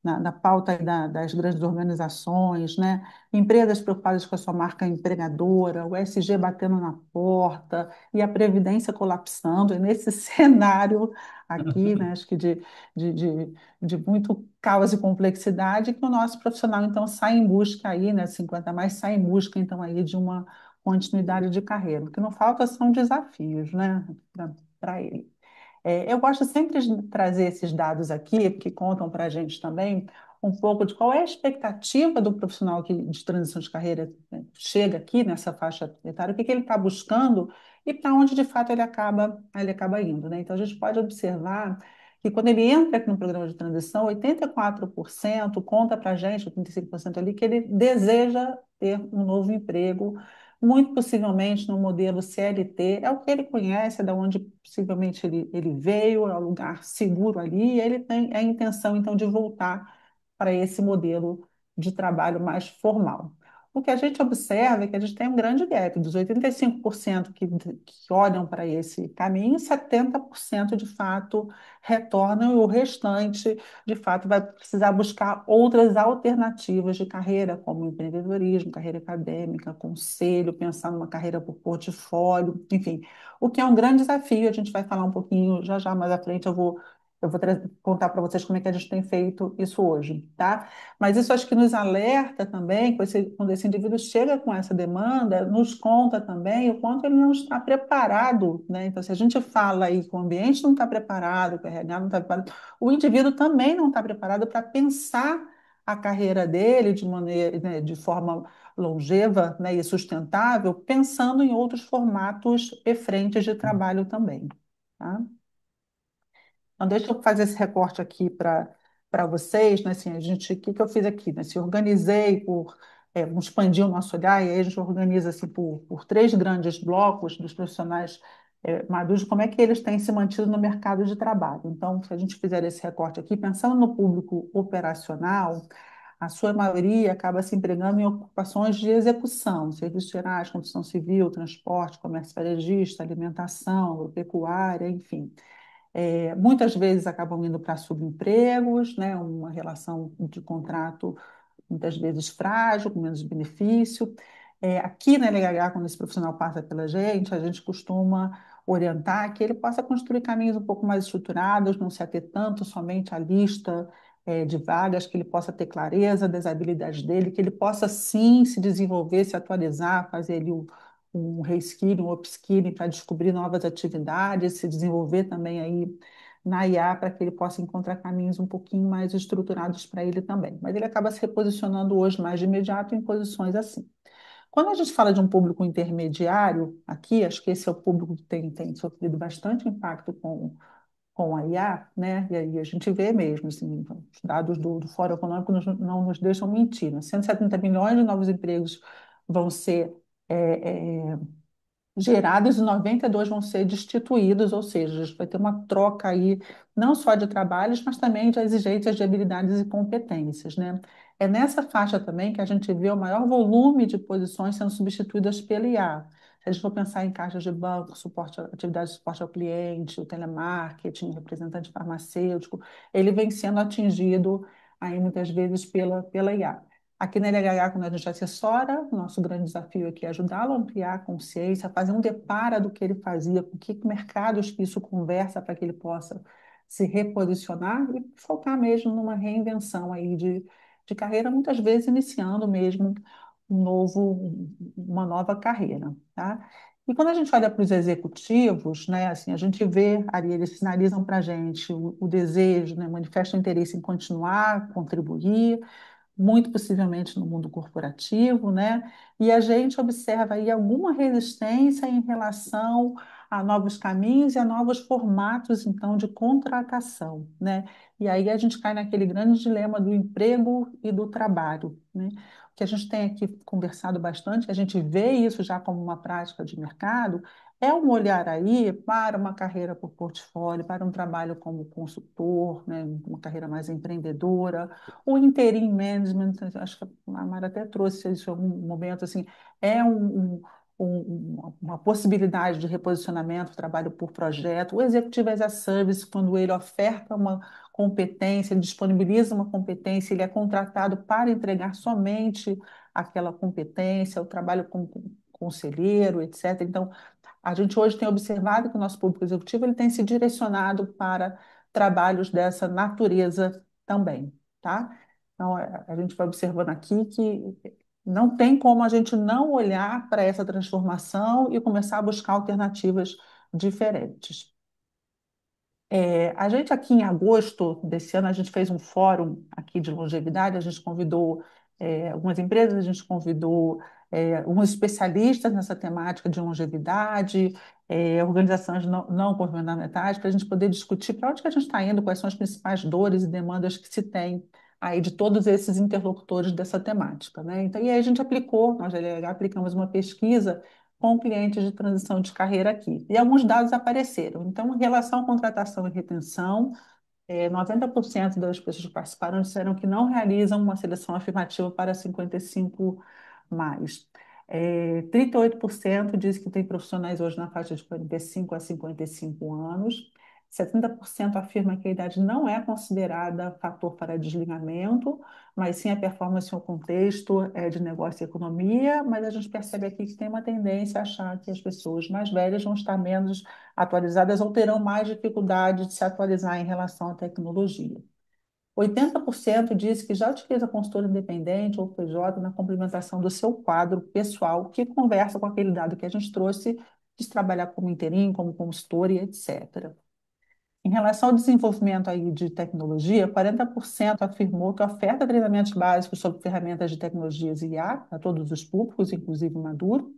na pauta aí das grandes organizações, né? Empresas preocupadas com a sua marca empregadora, o ESG batendo na porta e a Previdência colapsando, e nesse cenário aqui, né, acho que de, de, de muito caos e complexidade, que o nosso profissional, então, sai em busca aí, né, 50 mais, sai em busca, então, aí de uma continuidade de carreira. O que não falta são desafios, né, para ele. Eu gosto sempre de trazer esses dados aqui, que contam para a gente também um pouco de qual é a expectativa do profissional de transição de carreira, né, chega aqui nessa faixa etária, o que que ele está buscando e para onde de fato ele acaba indo, né? Então a gente pode observar que quando ele entra aqui no programa de transição, 84% conta para a gente, 85% ali, que ele deseja ter um novo emprego, muito possivelmente no modelo CLT, é o que ele conhece, é da onde possivelmente ele veio, é um lugar seguro ali, e ele tem a intenção, então, de voltar para esse modelo de trabalho mais formal. O que a gente observa é que a gente tem um grande gap, dos 85% que olham para esse caminho, 70% de fato retornam, e o restante, de fato, vai precisar buscar outras alternativas de carreira, como empreendedorismo, carreira acadêmica, conselho, pensar numa carreira por portfólio, enfim, o que é um grande desafio. A gente vai falar um pouquinho já já mais à frente, eu vou contar para vocês como é que a gente tem feito isso hoje, tá? Mas isso acho que nos alerta também, quando esse indivíduo chega com essa demanda, nos conta também o quanto ele não está preparado, né? Então, se a gente fala aí que o ambiente não está preparado, que o RH não está preparado, o indivíduo também não está preparado para pensar a carreira dele de maneira, né, de forma longeva, né, e sustentável, pensando em outros formatos e frentes de trabalho também, tá? Então, deixa eu fazer esse recorte aqui para vocês, né? Assim, o que que eu fiz aqui, né? Se organizei vamos expandir o nosso olhar, e aí a gente organiza assim, por três grandes blocos dos profissionais maduros, como é que eles têm se mantido no mercado de trabalho. Então, se a gente fizer esse recorte aqui, pensando no público operacional, a sua maioria acaba se empregando em ocupações de execução, serviços gerais, construção civil, transporte, comércio varejista, alimentação, pecuária, enfim. Muitas vezes acabam indo para subempregos, né, uma relação de contrato muitas vezes frágil, com menos benefício. Aqui na LHH, quando esse profissional passa pela gente, a gente costuma orientar que ele possa construir caminhos um pouco mais estruturados, não se ater tanto somente à lista de vagas, que ele possa ter clareza das habilidades dele, que ele possa sim se desenvolver, se atualizar, fazer ali um reskilling, um upskilling para descobrir novas atividades, se desenvolver também aí na IA para que ele possa encontrar caminhos um pouquinho mais estruturados para ele também. Mas ele acaba se reposicionando hoje mais de imediato em posições assim. Quando a gente fala de um público intermediário, aqui, acho que esse é o público que tem sofrido bastante impacto com a IA, né? E aí a gente vê mesmo, assim, os dados do Fórum Econômico não nos deixam mentir, né? 170 milhões de novos empregos vão ser gerados e 92 vão ser destituídos, ou seja, a gente vai ter uma troca aí, não só de trabalhos, mas também de exigências de habilidades e competências, né? É nessa faixa também que a gente vê o maior volume de posições sendo substituídas pela IA. Se a gente for pensar em caixas de banco, atividade de suporte ao cliente, o telemarketing, o representante farmacêutico, ele vem sendo atingido aí muitas vezes pela IA. Aqui na LHH, quando a gente assessora, o nosso grande desafio aqui é ajudá-lo a ampliar a consciência, fazer um deparo do que ele fazia, com que mercados que isso conversa para que ele possa se reposicionar e focar mesmo numa reinvenção aí de carreira, muitas vezes iniciando mesmo uma nova carreira, tá? E quando a gente olha para os executivos, né, assim, a gente vê ali, eles sinalizam para a gente o desejo, né, manifestam interesse em continuar, contribuir, muito possivelmente no mundo corporativo, né? E a gente observa aí alguma resistência em relação a novos caminhos e a novos formatos, então, de contratação, né? E aí a gente cai naquele grande dilema do emprego e do trabalho, né? O que a gente tem aqui conversado bastante, a gente vê isso já como uma prática de mercado, é um olhar aí para uma carreira por portfólio, para um trabalho como consultor, né? Uma carreira mais empreendedora, o interim management, acho que a Mara até trouxe isso em algum momento, assim, é uma possibilidade de reposicionamento, trabalho por projeto. O executivo as a service, quando ele oferta uma competência, ele disponibiliza uma competência, ele é contratado para entregar somente aquela competência, o trabalho como conselheiro, etc. Então, a gente hoje tem observado que o nosso público executivo ele tem se direcionado para trabalhos dessa natureza também, tá? Então, a gente vai observando aqui que não tem como a gente não olhar para essa transformação e começar a buscar alternativas diferentes. A gente aqui em agosto desse ano, a gente fez um fórum aqui de longevidade, a gente convidou algumas empresas, a gente convidou alguns especialistas nessa temática de longevidade, organizações não governamentais, para a gente poder discutir para onde que a gente está indo, quais são as principais dores e demandas que se tem aí de todos esses interlocutores dessa temática, né? Então, e aí a gente aplicou, nós da LH aplicamos uma pesquisa com clientes de transição de carreira aqui. E alguns dados apareceram. Então, em relação à contratação e retenção, 90% das pessoas que participaram disseram que não realizam uma seleção afirmativa para 55 mais. 38% diz que tem profissionais hoje na faixa de 45 a 55 anos. 70% afirma que a idade não é considerada fator para desligamento, mas sim a performance em um contexto de negócio e economia, mas a gente percebe aqui que tem uma tendência a achar que as pessoas mais velhas vão estar menos atualizadas ou terão mais dificuldade de se atualizar em relação à tecnologia. 80% diz que já utiliza consultor independente ou PJ na complementação do seu quadro pessoal, que conversa com aquele dado que a gente trouxe de trabalhar como inteirinho, como consultor e etc. Em relação ao desenvolvimento aí de tecnologia, 40% afirmou que oferta treinamentos básicos sobre ferramentas de tecnologias e IA a todos os públicos, inclusive maduro.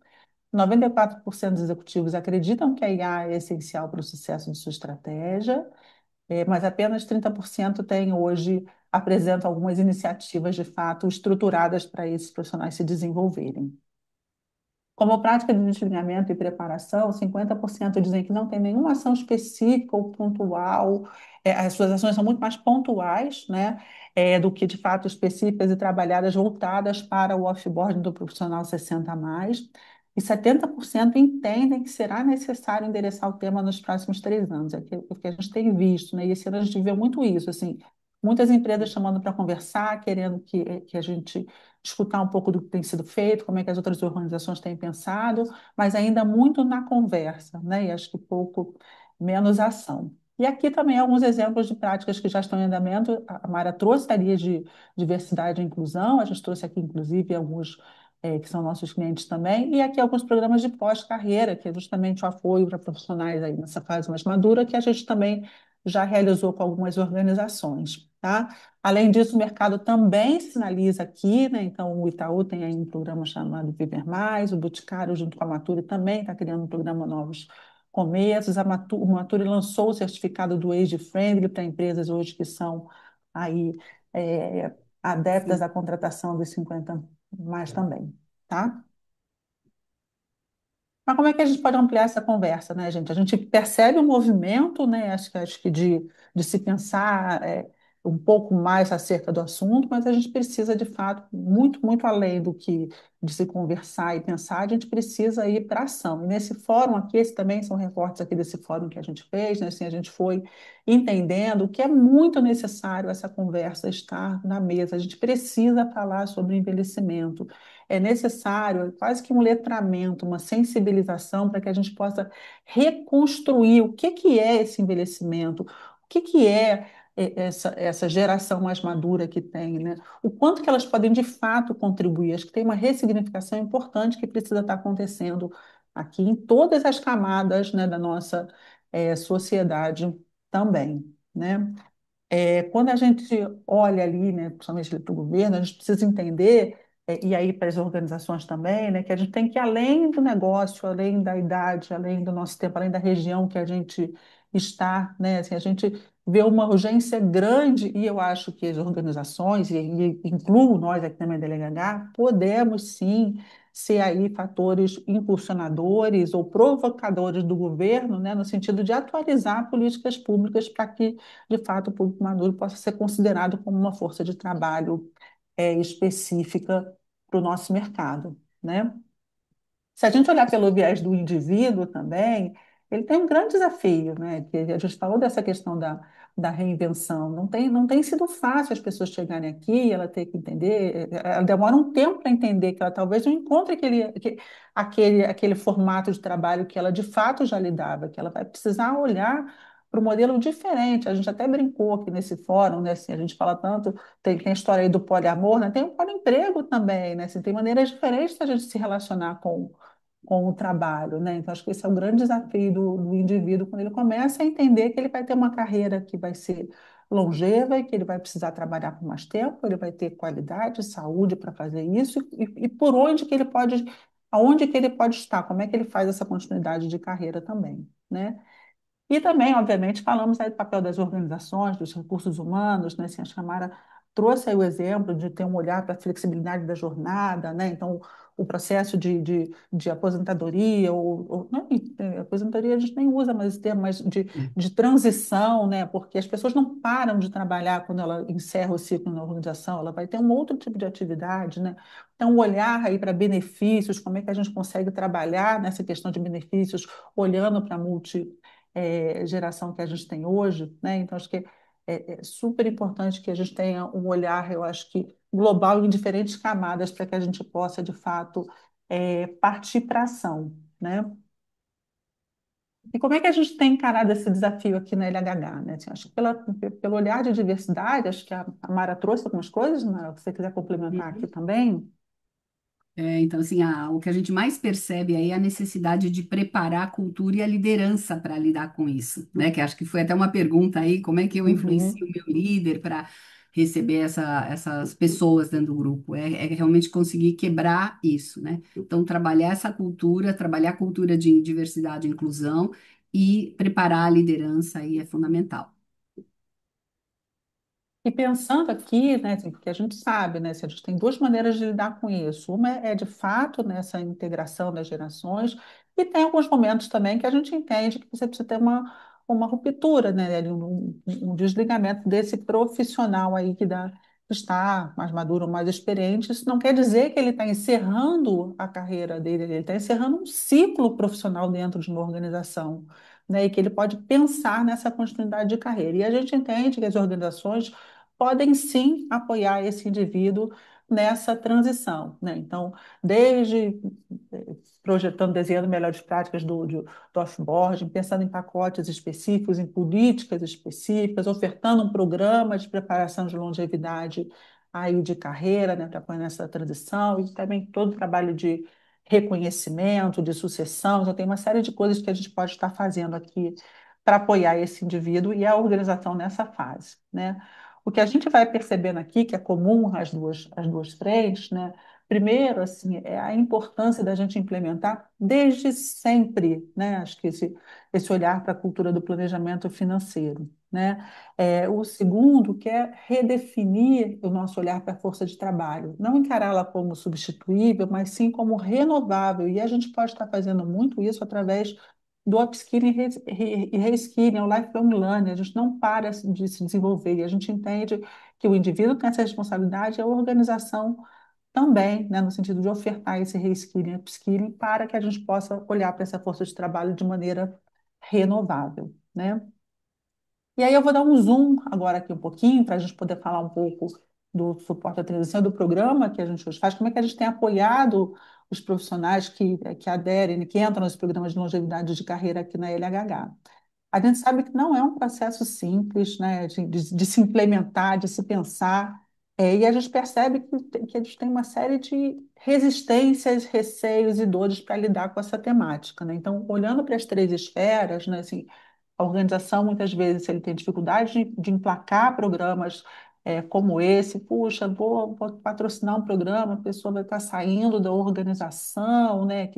94% dos executivos acreditam que a IA é essencial para o sucesso de sua estratégia, mas apenas 30% têm hoje, apresentam algumas iniciativas de fato estruturadas para esses profissionais se desenvolverem. Como prática de desligamento e preparação, 50% dizem que não tem nenhuma ação específica ou pontual, as suas ações são muito mais pontuais, né, do que de fato específicas e trabalhadas voltadas para o offboarding do profissional 60 a mais. E 70% entendem que será necessário endereçar o tema nos próximos 3 anos. É o que a gente tem visto, né? E esse ano a gente viu muito isso, assim, muitas empresas chamando para conversar, querendo que a gente escutar um pouco do que tem sido feito, como é que as outras organizações têm pensado, mas ainda muito na conversa, né? E acho que pouco menos ação. E aqui também alguns exemplos de práticas que já estão em andamento. A Mara trouxe ali de diversidade e inclusão, a gente trouxe aqui, inclusive, alguns que são nossos clientes também, e aqui alguns programas de pós-carreira, que é justamente o apoio para profissionais aí nessa fase mais madura, que a gente também já realizou com algumas organizações, tá? Além disso, o mercado também sinaliza aqui, né? Então, o Itaú tem aí um programa chamado Viver Mais, o Boticário, junto com a Nature, também está criando um programa Novos Começos. O Nature lançou o certificado do Age Friendly para empresas hoje que são aí adeptas Sim. à contratação dos 50 mais também, tá? Mas como é que a gente pode ampliar essa conversa, né, gente? A gente percebe o movimento, né, acho que de se pensar um pouco mais acerca do assunto, mas a gente precisa, de fato, muito, muito além do que de se conversar e pensar, a gente precisa ir para a ação. E nesse fórum aqui, esses também são recortes aqui desse fórum que a gente fez, né? Assim, a gente foi entendendo que é muito necessário essa conversa estar na mesa. A gente precisa falar sobre envelhecimento. É necessário, quase que um letramento, uma sensibilização para que a gente possa reconstruir o que é esse envelhecimento, o que é essa geração mais madura que tem, né? O quanto que elas podem de fato contribuir. Acho que tem uma ressignificação importante que precisa estar acontecendo aqui em todas as camadas, né, da nossa sociedade também, né? Quando a gente olha ali, né, principalmente para o governo, a gente precisa entender, e aí para as organizações também, né, que a gente tem que ir além do negócio, além da idade, além do nosso tempo, além da região que a gente está, né, assim, a gente vê uma urgência grande, e eu acho que as organizações, e incluo nós aqui também da LHH, podemos sim ser aí fatores impulsionadores ou provocadores do governo, né, no sentido de atualizar políticas públicas para que de fato, o público maduro possa ser considerado como uma força de trabalho específica para o nosso mercado, né? Se a gente olhar pelo viés do indivíduo também, ele tem um grande desafio, né? Que a gente falou dessa questão da reinvenção. Não tem sido fácil as pessoas chegarem aqui, ela ter que entender, ela demora um tempo para entender que ela talvez não encontre aquele formato de trabalho que ela de fato já lidava, que ela vai precisar olhar para um modelo diferente. A gente até brincou aqui nesse fórum, né? Assim, a gente fala tanto, tem a história aí do poliamor, né? Tem o polimprego também, né? Assim, tem maneiras diferentes da gente se relacionar com o trabalho, né? Então, acho que esse é o grande desafio do indivíduo quando ele começa a entender que ele vai ter uma carreira que vai ser longeva e que ele vai precisar trabalhar por mais tempo, ele vai ter qualidade, saúde para fazer isso e por onde que ele pode, aonde que ele pode estar, como é que ele faz essa continuidade de carreira também, né? E também, obviamente, falamos aí do papel das organizações, dos recursos humanos, né? Assim, a Chamara trouxe aí o exemplo de ter um olhar para a flexibilidade da jornada, né? Então, o processo de aposentadoria, não, aposentadoria a gente nem usa mais esse termo, mas de transição, né? Porque as pessoas não param de trabalhar quando ela encerra o ciclo na organização, ela vai ter um outro tipo de atividade, né? Então, o olhar aí para benefícios, como é que a gente consegue trabalhar nessa questão de benefícios, olhando para a geração que a gente tem hoje, né? Então, acho que é super importante que a gente tenha um olhar, eu acho que global em diferentes camadas para que a gente possa, de fato, partir para a ação, né? E como é que a gente tem encarado esse desafio aqui na LHH, né? Assim, acho que pelo olhar de diversidade, acho que a Mara trouxe algumas coisas, né? Se você quiser complementar aqui também. Então, assim, o que a gente mais percebe aí é a necessidade de preparar a cultura e a liderança para lidar com isso, né? Que acho que foi até uma pergunta aí, como é que eu influencio Uhum. o meu líder para receber essas pessoas dentro do grupo? É realmente conseguir quebrar isso, né? Então, trabalhar essa cultura, trabalhar a cultura de diversidade e inclusão e preparar a liderança aí é fundamental. E pensando aqui, né, assim, porque a gente sabe, né, assim, a gente tem duas maneiras de lidar com isso. Uma é de fato nessa integração das gerações, e tem alguns momentos também que a gente entende que você precisa ter uma ruptura, né, ali, um desligamento desse profissional aí que está mais maduro, mais experiente. Isso não quer dizer que ele está encerrando a carreira dele, ele está encerrando um ciclo profissional dentro de uma organização. Né, e que ele pode pensar nessa continuidade de carreira. E a gente entende que as organizações podem sim apoiar esse indivíduo nessa transição, né? Então, desde projetando, desenhando melhores práticas do offboarding, pensando em pacotes específicos, em políticas específicas, ofertando um programa de preparação de longevidade aí de carreira, né, para apoiar nessa transição, e também todo o trabalho de reconhecimento, de sucessão. Então, tem uma série de coisas que a gente pode estar fazendo aqui para apoiar esse indivíduo e a organização nessa fase, né? O que a gente vai percebendo aqui, que é comum às duas frentes, né? Primeiro, assim, é a importância da gente implementar desde sempre, né? Acho que esse olhar para a cultura do planejamento financeiro, né? O segundo, que é redefinir o nosso olhar para a força de trabalho, não encará-la como substituível, mas sim como renovável. E a gente pode estar fazendo muito isso através do upskilling e reskilling, é o lifelong learning. A gente não para de se desenvolver e a gente entende que o indivíduo tem essa responsabilidade, a organização também, né, no sentido de ofertar esse reskilling e upskilling para que a gente possa olhar para essa força de trabalho de maneira renovável, né? E aí eu vou dar um zoom agora aqui um pouquinho para a gente poder falar um pouco do suporte à transição do programa que a gente hoje faz, como é que a gente tem apoiado os profissionais que aderem, que entram nos programas de longevidade de carreira aqui na LHH. A gente sabe que não é um processo simples, né, de se implementar, de se pensar, e a gente percebe que eles têm uma série de resistências, receios e dores para lidar com essa temática, né? Então, olhando para as três esferas, né, assim, a organização, muitas vezes, ele tem dificuldade de emplacar programas como esse. Puxa, vou patrocinar um programa, a pessoa vai estar saindo da organização, né?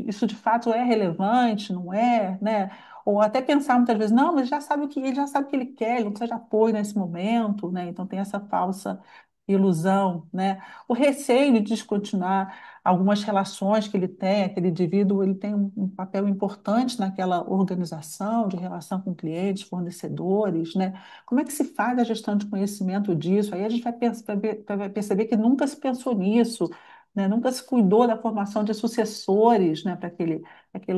Isso de fato é relevante, não é, né? Ou até pensar muitas vezes, não, mas ele já sabe o que ele quer, ele não precisa de apoio nesse momento, né? Então tem essa falsa ilusão, né? O receio de descontinuar algumas relações que ele tem, aquele indivíduo, ele tem um papel importante naquela organização de relação com clientes, fornecedores, né? Como é que se faz a gestão de conhecimento disso? Aí a gente vai perceber que nunca se pensou nisso, né? Nunca se cuidou da formação de sucessores, né, para aquele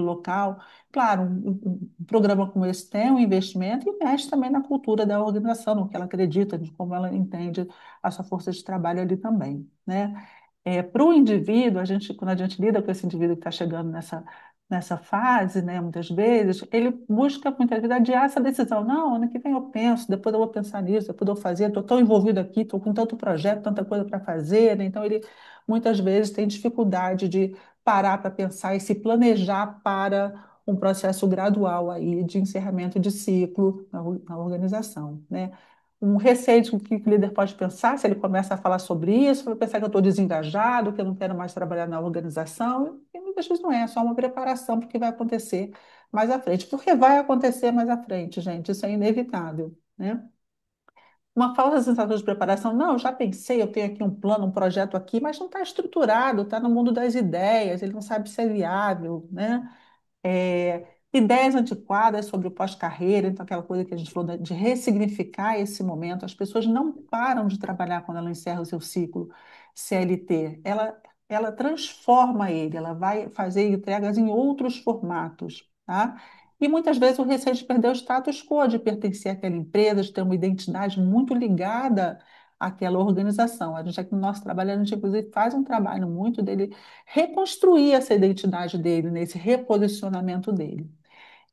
local. Claro, um programa como esse tem um investimento e mexe também na cultura da organização, no que ela acredita, de como ela entende a sua força de trabalho ali também, né? Para o indivíduo, quando a gente lida com esse indivíduo que está chegando nessa fase, né, muitas vezes, ele busca muitas vezes adiar essa decisão. Não, ano que vem eu penso, depois eu vou pensar nisso, depois eu vou fazer, estou tão envolvido aqui, estou com tanto projeto, tanta coisa para fazer, né? Então ele muitas vezes tem dificuldade de parar para pensar e se planejar para um processo gradual aí de encerramento de ciclo na organização, né? Um receio do que o líder pode pensar se ele começa a falar sobre isso, vai pensar que eu estou desengajado, que eu não quero mais trabalhar na organização, e muitas vezes não é, é só uma preparação para o que vai acontecer mais à frente. Porque vai acontecer mais à frente, gente, isso é inevitável, né? Uma falsa sensação de preparação, não, eu já pensei, eu tenho aqui um plano, um projeto aqui, mas não está estruturado, está no mundo das ideias, ele não sabe se é viável, né? Ideias antiquadas sobre o pós-carreira, então aquela coisa que a gente falou de ressignificar esse momento. As pessoas não param de trabalhar quando ela encerra o seu ciclo CLT. Ela transforma ele, ela vai fazer entregas em outros formatos, tá? E muitas vezes o receio de perder o status quo, de pertencer àquela empresa, de ter uma identidade muito ligada àquela organização. A gente aqui no nosso trabalho, a gente inclusive faz um trabalho muito dele reconstruir essa identidade dele, nesse reposicionamento dele.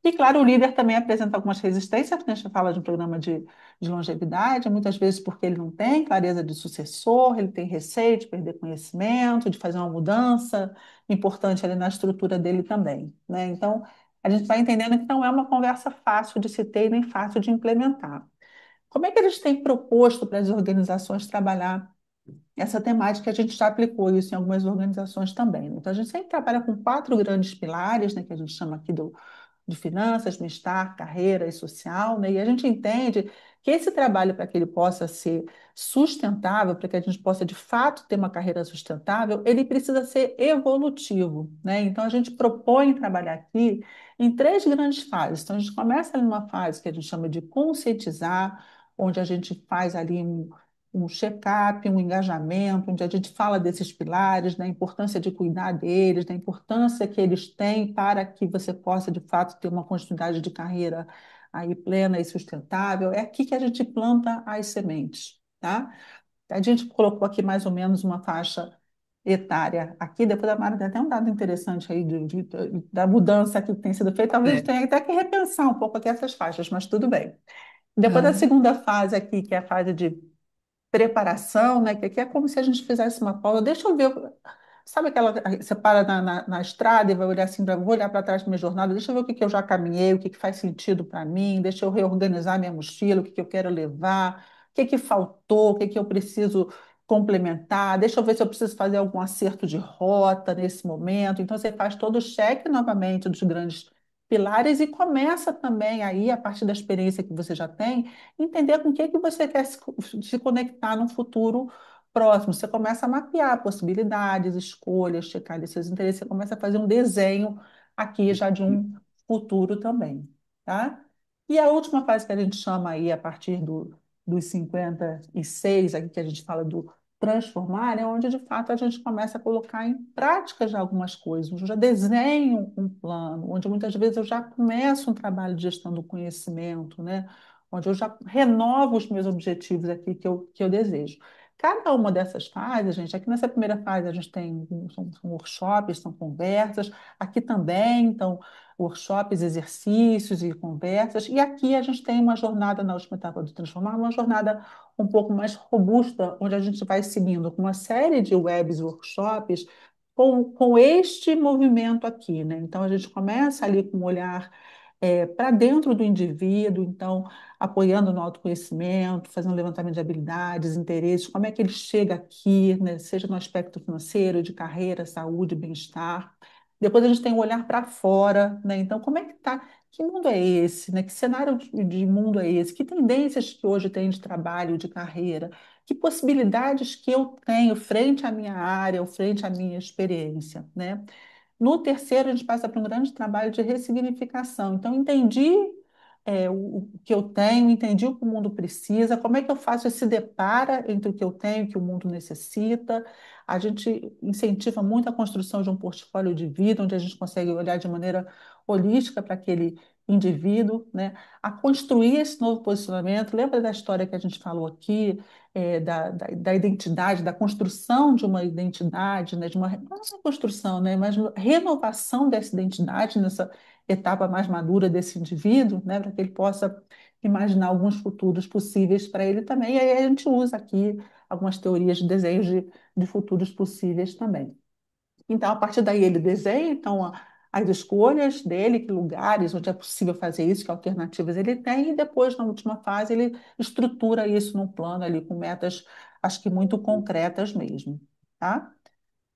E, claro, o líder também apresenta algumas resistências, né? A gente fala de um programa de longevidade, muitas vezes porque ele não tem clareza de sucessor, ele tem receio de perder conhecimento, de fazer uma mudança importante ali na estrutura dele também, né? Então, a gente vai entendendo que não é uma conversa fácil de se ter e nem fácil de implementar. Como é que eles têm proposto para as organizações trabalhar essa temática? A gente já aplicou isso em algumas organizações também, né? Então, a gente sempre trabalha com quatro grandes pilares, né, que a gente chama aqui de finanças, bem-estar, carreira e social, né? E a gente entende que esse trabalho, para que ele possa ser sustentável, para que a gente possa de fato ter uma carreira sustentável, ele precisa ser evolutivo, né? Então a gente propõe trabalhar aqui em três grandes fases. Então a gente começa ali numa fase que a gente chama de conscientizar, onde a gente faz ali um check-up, um engajamento, onde a gente fala desses pilares, da importância de cuidar deles, da importância que eles têm para que você possa, de fato, ter uma continuidade de carreira aí plena e sustentável. É aqui que a gente planta as sementes, tá? A gente colocou aqui mais ou menos uma faixa etária aqui, depois a Mara tem até um dado interessante aí da mudança aqui que tem sido feita, talvez É. tenha até que repensar um pouco aqui essas faixas, mas tudo bem. Depois da Aham. segunda fase aqui, que é a fase de preparação, né? Que aqui é como se a gente fizesse uma pausa. Deixa eu ver. Sabe aquela. Você para na estrada e vai olhar assim, vou olhar para trás da minha jornada, deixa eu ver o que que eu já caminhei, o que que faz sentido para mim, deixa eu reorganizar minha mochila, o que que eu quero levar, o que que faltou, o que que eu preciso complementar, deixa eu ver se eu preciso fazer algum acerto de rota nesse momento. Então, você faz todo o cheque novamente dos grandes pilares e começa também aí, a partir da experiência que você já tem, entender com o que você quer se conectar no futuro próximo. Você começa a mapear possibilidades, escolhas, checar ali seus interesses, você começa a fazer um desenho aqui já de um futuro também, tá? E a última fase que a gente chama aí, a partir dos 56 aqui que a gente fala do transformar, é onde de fato a gente começa a colocar em prática já algumas coisas, onde eu já desenho um plano, onde muitas vezes eu já começo um trabalho de gestão do conhecimento, né? Onde eu já renovo os meus objetivos aqui que eu desejo. Cada uma dessas fases, gente, aqui nessa primeira fase a gente tem são workshops, são conversas, aqui também, então, workshops, exercícios e conversas, e aqui a gente tem uma jornada na última etapa do Transformar, uma jornada um pouco mais robusta, onde a gente vai seguindo com uma série de webs, workshops, com este movimento aqui, né? Então, a gente começa ali com um olhar para dentro do indivíduo, então, apoiando no autoconhecimento, fazendo levantamento de habilidades, interesses, como é que ele chega aqui, né? Seja no aspecto financeiro, de carreira, saúde, bem-estar. Depois a gente tem o olhar para fora, né? Então, como é que está? Que mundo é esse, né? Que cenário de mundo é esse? Que tendências que hoje tem de trabalho, de carreira? Que possibilidades que eu tenho frente à minha área, ou frente à minha experiência, né? No terceiro, a gente passa por um grande trabalho de ressignificação. Então, entendi o que eu tenho, entendi o que o mundo precisa, como é que eu faço esse depara entre o que eu tenho e o que o mundo necessita. A gente incentiva muito a construção de um portfólio de vida, onde a gente consegue olhar de maneira holística para aquele indivíduo, né? A construir esse novo posicionamento. Lembra da história que a gente falou aqui, da identidade, da construção de uma identidade, né? De uma, não é uma construção, né? Mas renovação dessa identidade nessa etapa mais madura desse indivíduo, né, para que ele possa imaginar alguns futuros possíveis para ele também. E aí a gente usa aqui algumas teorias de desenhos de futuros possíveis também. Então, a partir daí, ele desenha então, as escolhas dele, que lugares onde é possível fazer isso, que alternativas ele tem, e depois, na última fase, ele estrutura isso num plano ali, com metas, acho que muito concretas mesmo, tá?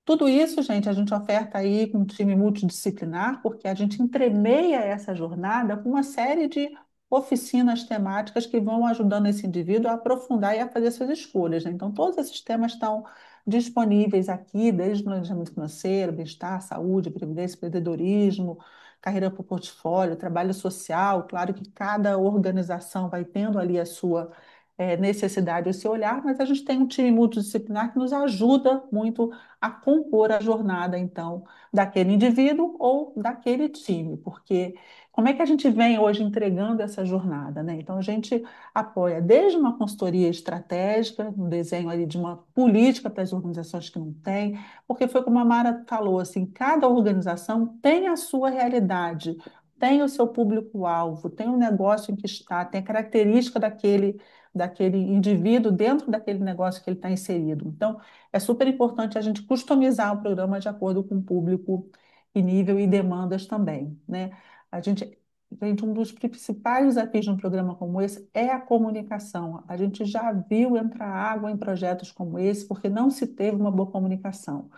Tudo isso, gente, a gente oferta aí com um time multidisciplinar, porque a gente entremeia essa jornada com uma série de oficinas temáticas que vão ajudando esse indivíduo a aprofundar e a fazer suas escolhas, né? Então, todos esses temas estão disponíveis aqui, desde planejamento financeiro, bem-estar, saúde, previdência, empreendedorismo, carreira para o portfólio, trabalho social. Claro que cada organização vai tendo ali a sua necessidade, o seu olhar, mas a gente tem um time multidisciplinar que nos ajuda muito a compor a jornada, então, daquele indivíduo ou daquele time, porque como é que a gente vem hoje entregando essa jornada, né? Então, a gente apoia desde uma consultoria estratégica, um desenho ali de uma política para as organizações que não têm, porque foi como a Mara falou, assim, cada organização tem a sua realidade, tem o seu público-alvo, tem o negócio em que está, tem a característica daquele indivíduo dentro daquele negócio que ele está inserido. Então, é super importante a gente customizar o programa de acordo com o público e nível e demandas também, né? A gente, um dos principais desafios de um programa como esse é a comunicação. A gente já viu entrar água em projetos como esse porque não se teve uma boa comunicação.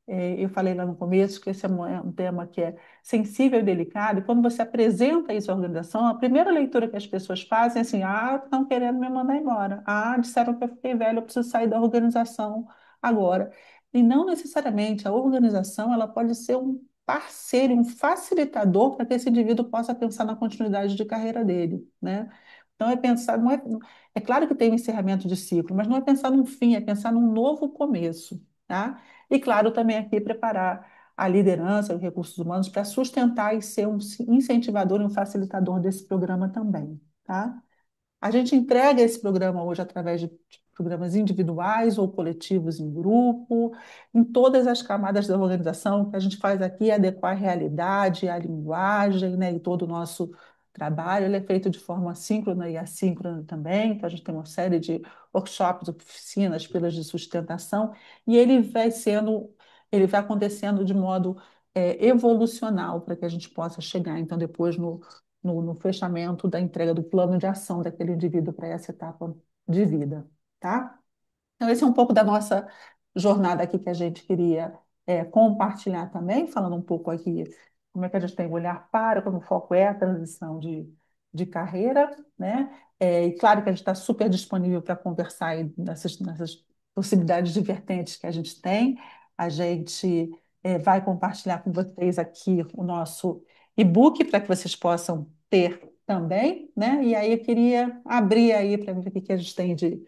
Eu falei lá no começo que esse é um tema que é sensível e delicado, e quando você apresenta isso à organização, a primeira leitura que as pessoas fazem é assim: ah, estão querendo me mandar embora, ah, disseram que eu fiquei velho, eu preciso sair da organização agora. E não necessariamente a organização ela pode ser um parceiro, um facilitador para que esse indivíduo possa pensar na continuidade de carreira dele, né? Então, é claro que tem um encerramento de ciclo, mas não é pensar num fim, é pensar num novo começo, tá? E, claro, também aqui preparar a liderança, os recursos humanos para sustentar e ser um incentivador e um facilitador desse programa também, tá? A gente entrega esse programa hoje através de programas individuais ou coletivos em grupo, em todas as camadas da organização. O que a gente faz aqui é adequar a realidade, a linguagem, né, e todo o nosso trabalho. Ele é feito de forma síncrona e assíncrona também. Então, a gente tem uma série de workshops, oficinas, pilas de sustentação, e ele vai acontecendo de modo evolucional para que a gente possa chegar, então, depois no fechamento da entrega do plano de ação daquele indivíduo para essa etapa de vida, tá? Então, esse é um pouco da nossa jornada aqui que a gente queria compartilhar também, falando um pouco aqui como é que a gente tem o olhar para, como o foco é a transição de carreira, né? E claro que a gente está super disponível para conversar aí nessas possibilidades de vertentes que a gente tem. A gente vai compartilhar com vocês aqui o nosso e-book para que vocês possam ter também, né? E aí eu queria abrir aí para ver o que que a gente tem de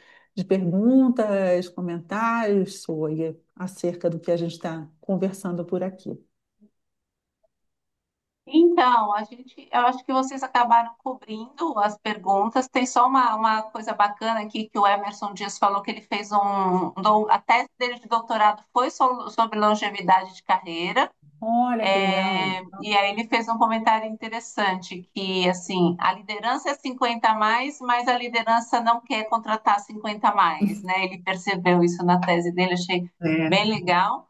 perguntas, comentários sobre acerca do que a gente está conversando por aqui. Então, eu acho que vocês acabaram cobrindo as perguntas. Tem só uma coisa bacana aqui que o Emerson Dias falou que ele fez a tese dele de doutorado foi sobre longevidade de carreira. Olha que legal. E aí ele fez um comentário interessante que assim, a liderança é 50 a mais, mas a liderança não quer contratar 50 a mais, né? Ele percebeu isso na tese dele, achei É, bem legal.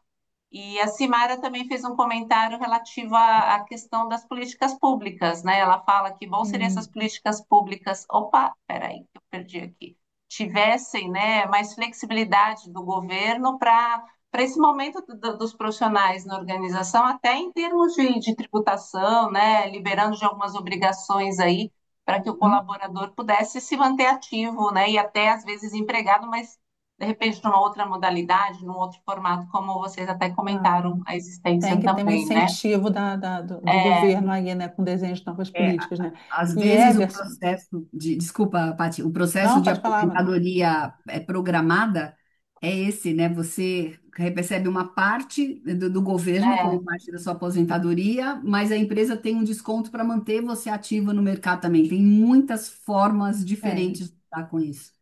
E a Simara também fez um comentário relativo à questão das políticas públicas, né? Ela fala que bom seria essas Hum, políticas públicas, opa, peraí, que eu perdi aqui, tivessem, né, mais flexibilidade do governo para esse momento dos profissionais na organização, até em termos de tributação, né, liberando de algumas obrigações aí, para que o hum. colaborador pudesse se manter ativo, né, e até às vezes empregado, mas de repente numa outra modalidade, num outro formato, como vocês até comentaram Claro. a existência Tem que ter um também, né? incentivo do governo aí, né, com desenho de novas é, políticas, né? às E vezes o Emerson, processo de, desculpa, Paty, o processo não, de pode falar, Mara. aposentadoria programada é esse, né? Você recebe uma parte do governo como É, parte da sua aposentadoria, mas a empresa tem um desconto para manter você ativo no mercado também. Tem muitas formas Tem, diferentes de lidar com isso.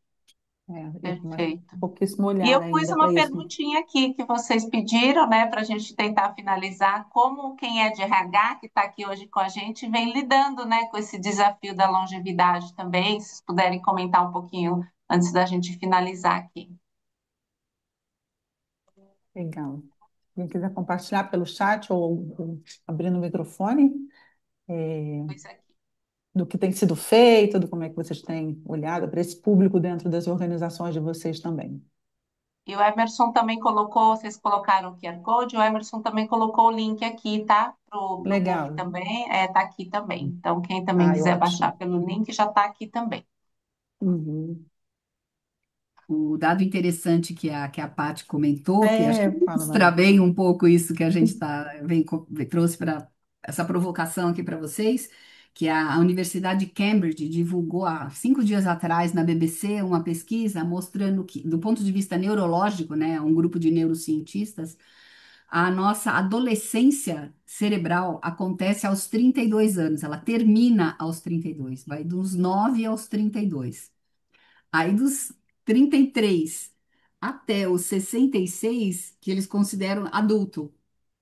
mas perfeito. pouquíssimo E olhar eu pus ainda para uma isso, né? perguntinha aqui que vocês pediram, né, para a gente tentar finalizar, como quem é de RH, que está aqui hoje com a gente, vem lidando, né, com esse desafio da longevidade também, se vocês puderem comentar um pouquinho antes da gente finalizar aqui. Legal. Quem quiser compartilhar pelo chat ou abrindo o microfone, é, Pois aqui. do que tem sido feito, do como é que vocês têm olhado para esse público dentro das organizações de vocês também. E o Emerson também colocou, vocês colocaram o QR Code, o Emerson também colocou o link aqui, tá? Pro book Legal. também, tá aqui também. Então, quem também Ai, quiser baixar ótimo. pelo link, já tá aqui também. Uhum. O dado interessante que a Paty comentou, que acho que Fala, ilustra Mari. bem um pouco isso que a gente trouxe para essa provocação aqui para vocês, que a Universidade de Cambridge divulgou há 5 dias atrás na BBC uma pesquisa mostrando que, do ponto de vista neurológico, né, um grupo de neurocientistas, a nossa adolescência cerebral acontece aos 32 anos, ela termina aos 32, vai dos 9 aos 32. Aí dos 33 até os 66, que eles consideram adulto.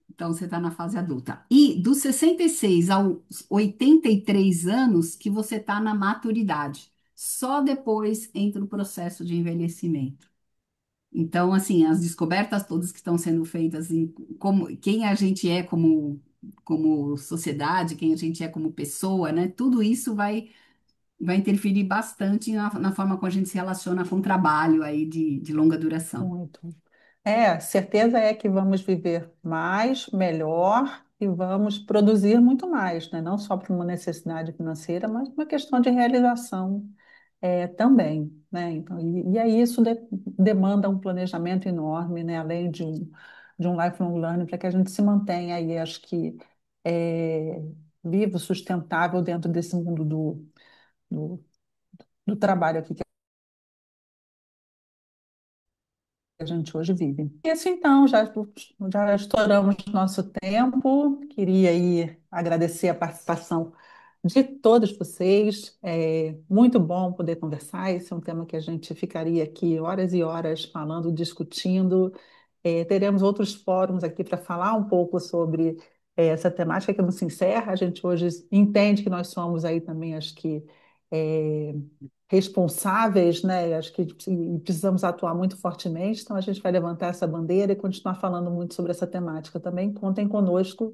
Então você está na fase adulta. E dos 66 aos 83 anos que você está na maturidade. Só depois entra o processo de envelhecimento. Então, assim, as descobertas todas que estão sendo feitas em como, quem a gente é como sociedade, quem a gente é como pessoa, né? Tudo isso vai interferir bastante na forma como a gente se relaciona com o trabalho aí de longa duração. Muito. Certeza é que vamos viver mais, melhor e vamos produzir muito mais, né? Não só por uma necessidade financeira, mas uma questão de realização também, né? Então, e aí isso demanda um planejamento enorme, né? Além de um lifelong learning, para que a gente se mantenha aí, acho que é, vivo, sustentável dentro desse mundo do, do trabalho aqui que a gente hoje vive. Isso então, já estouramos nosso tempo. Queria aí agradecer a participação de todos vocês. É muito bom poder conversar. Esse é um tema que a gente ficaria aqui horas e horas falando, discutindo. Teremos outros fóruns aqui para falar um pouco sobre essa temática que não se encerra. A gente hoje entende que nós somos aí também, acho que é, responsáveis, né? Acho que precisamos atuar muito fortemente. Então a gente vai levantar essa bandeira e continuar falando muito sobre essa temática também. Contem conosco.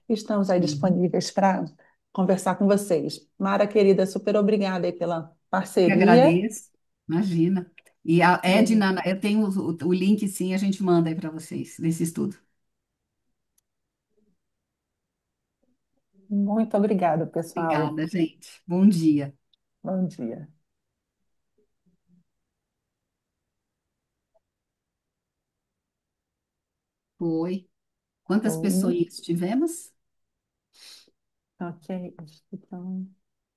Estamos aí Sim. disponíveis para conversar com vocês. Mara, querida, super obrigada aí pela Eu que parceria. agradeço, imagina. E a Edna, eu tenho o link, sim, a gente manda aí para vocês desse estudo. Muito obrigada, pessoal. Obrigada, gente. Bom dia. Bom dia. Foi. Quantas Oi. pessoas tivemos? Ok. Então...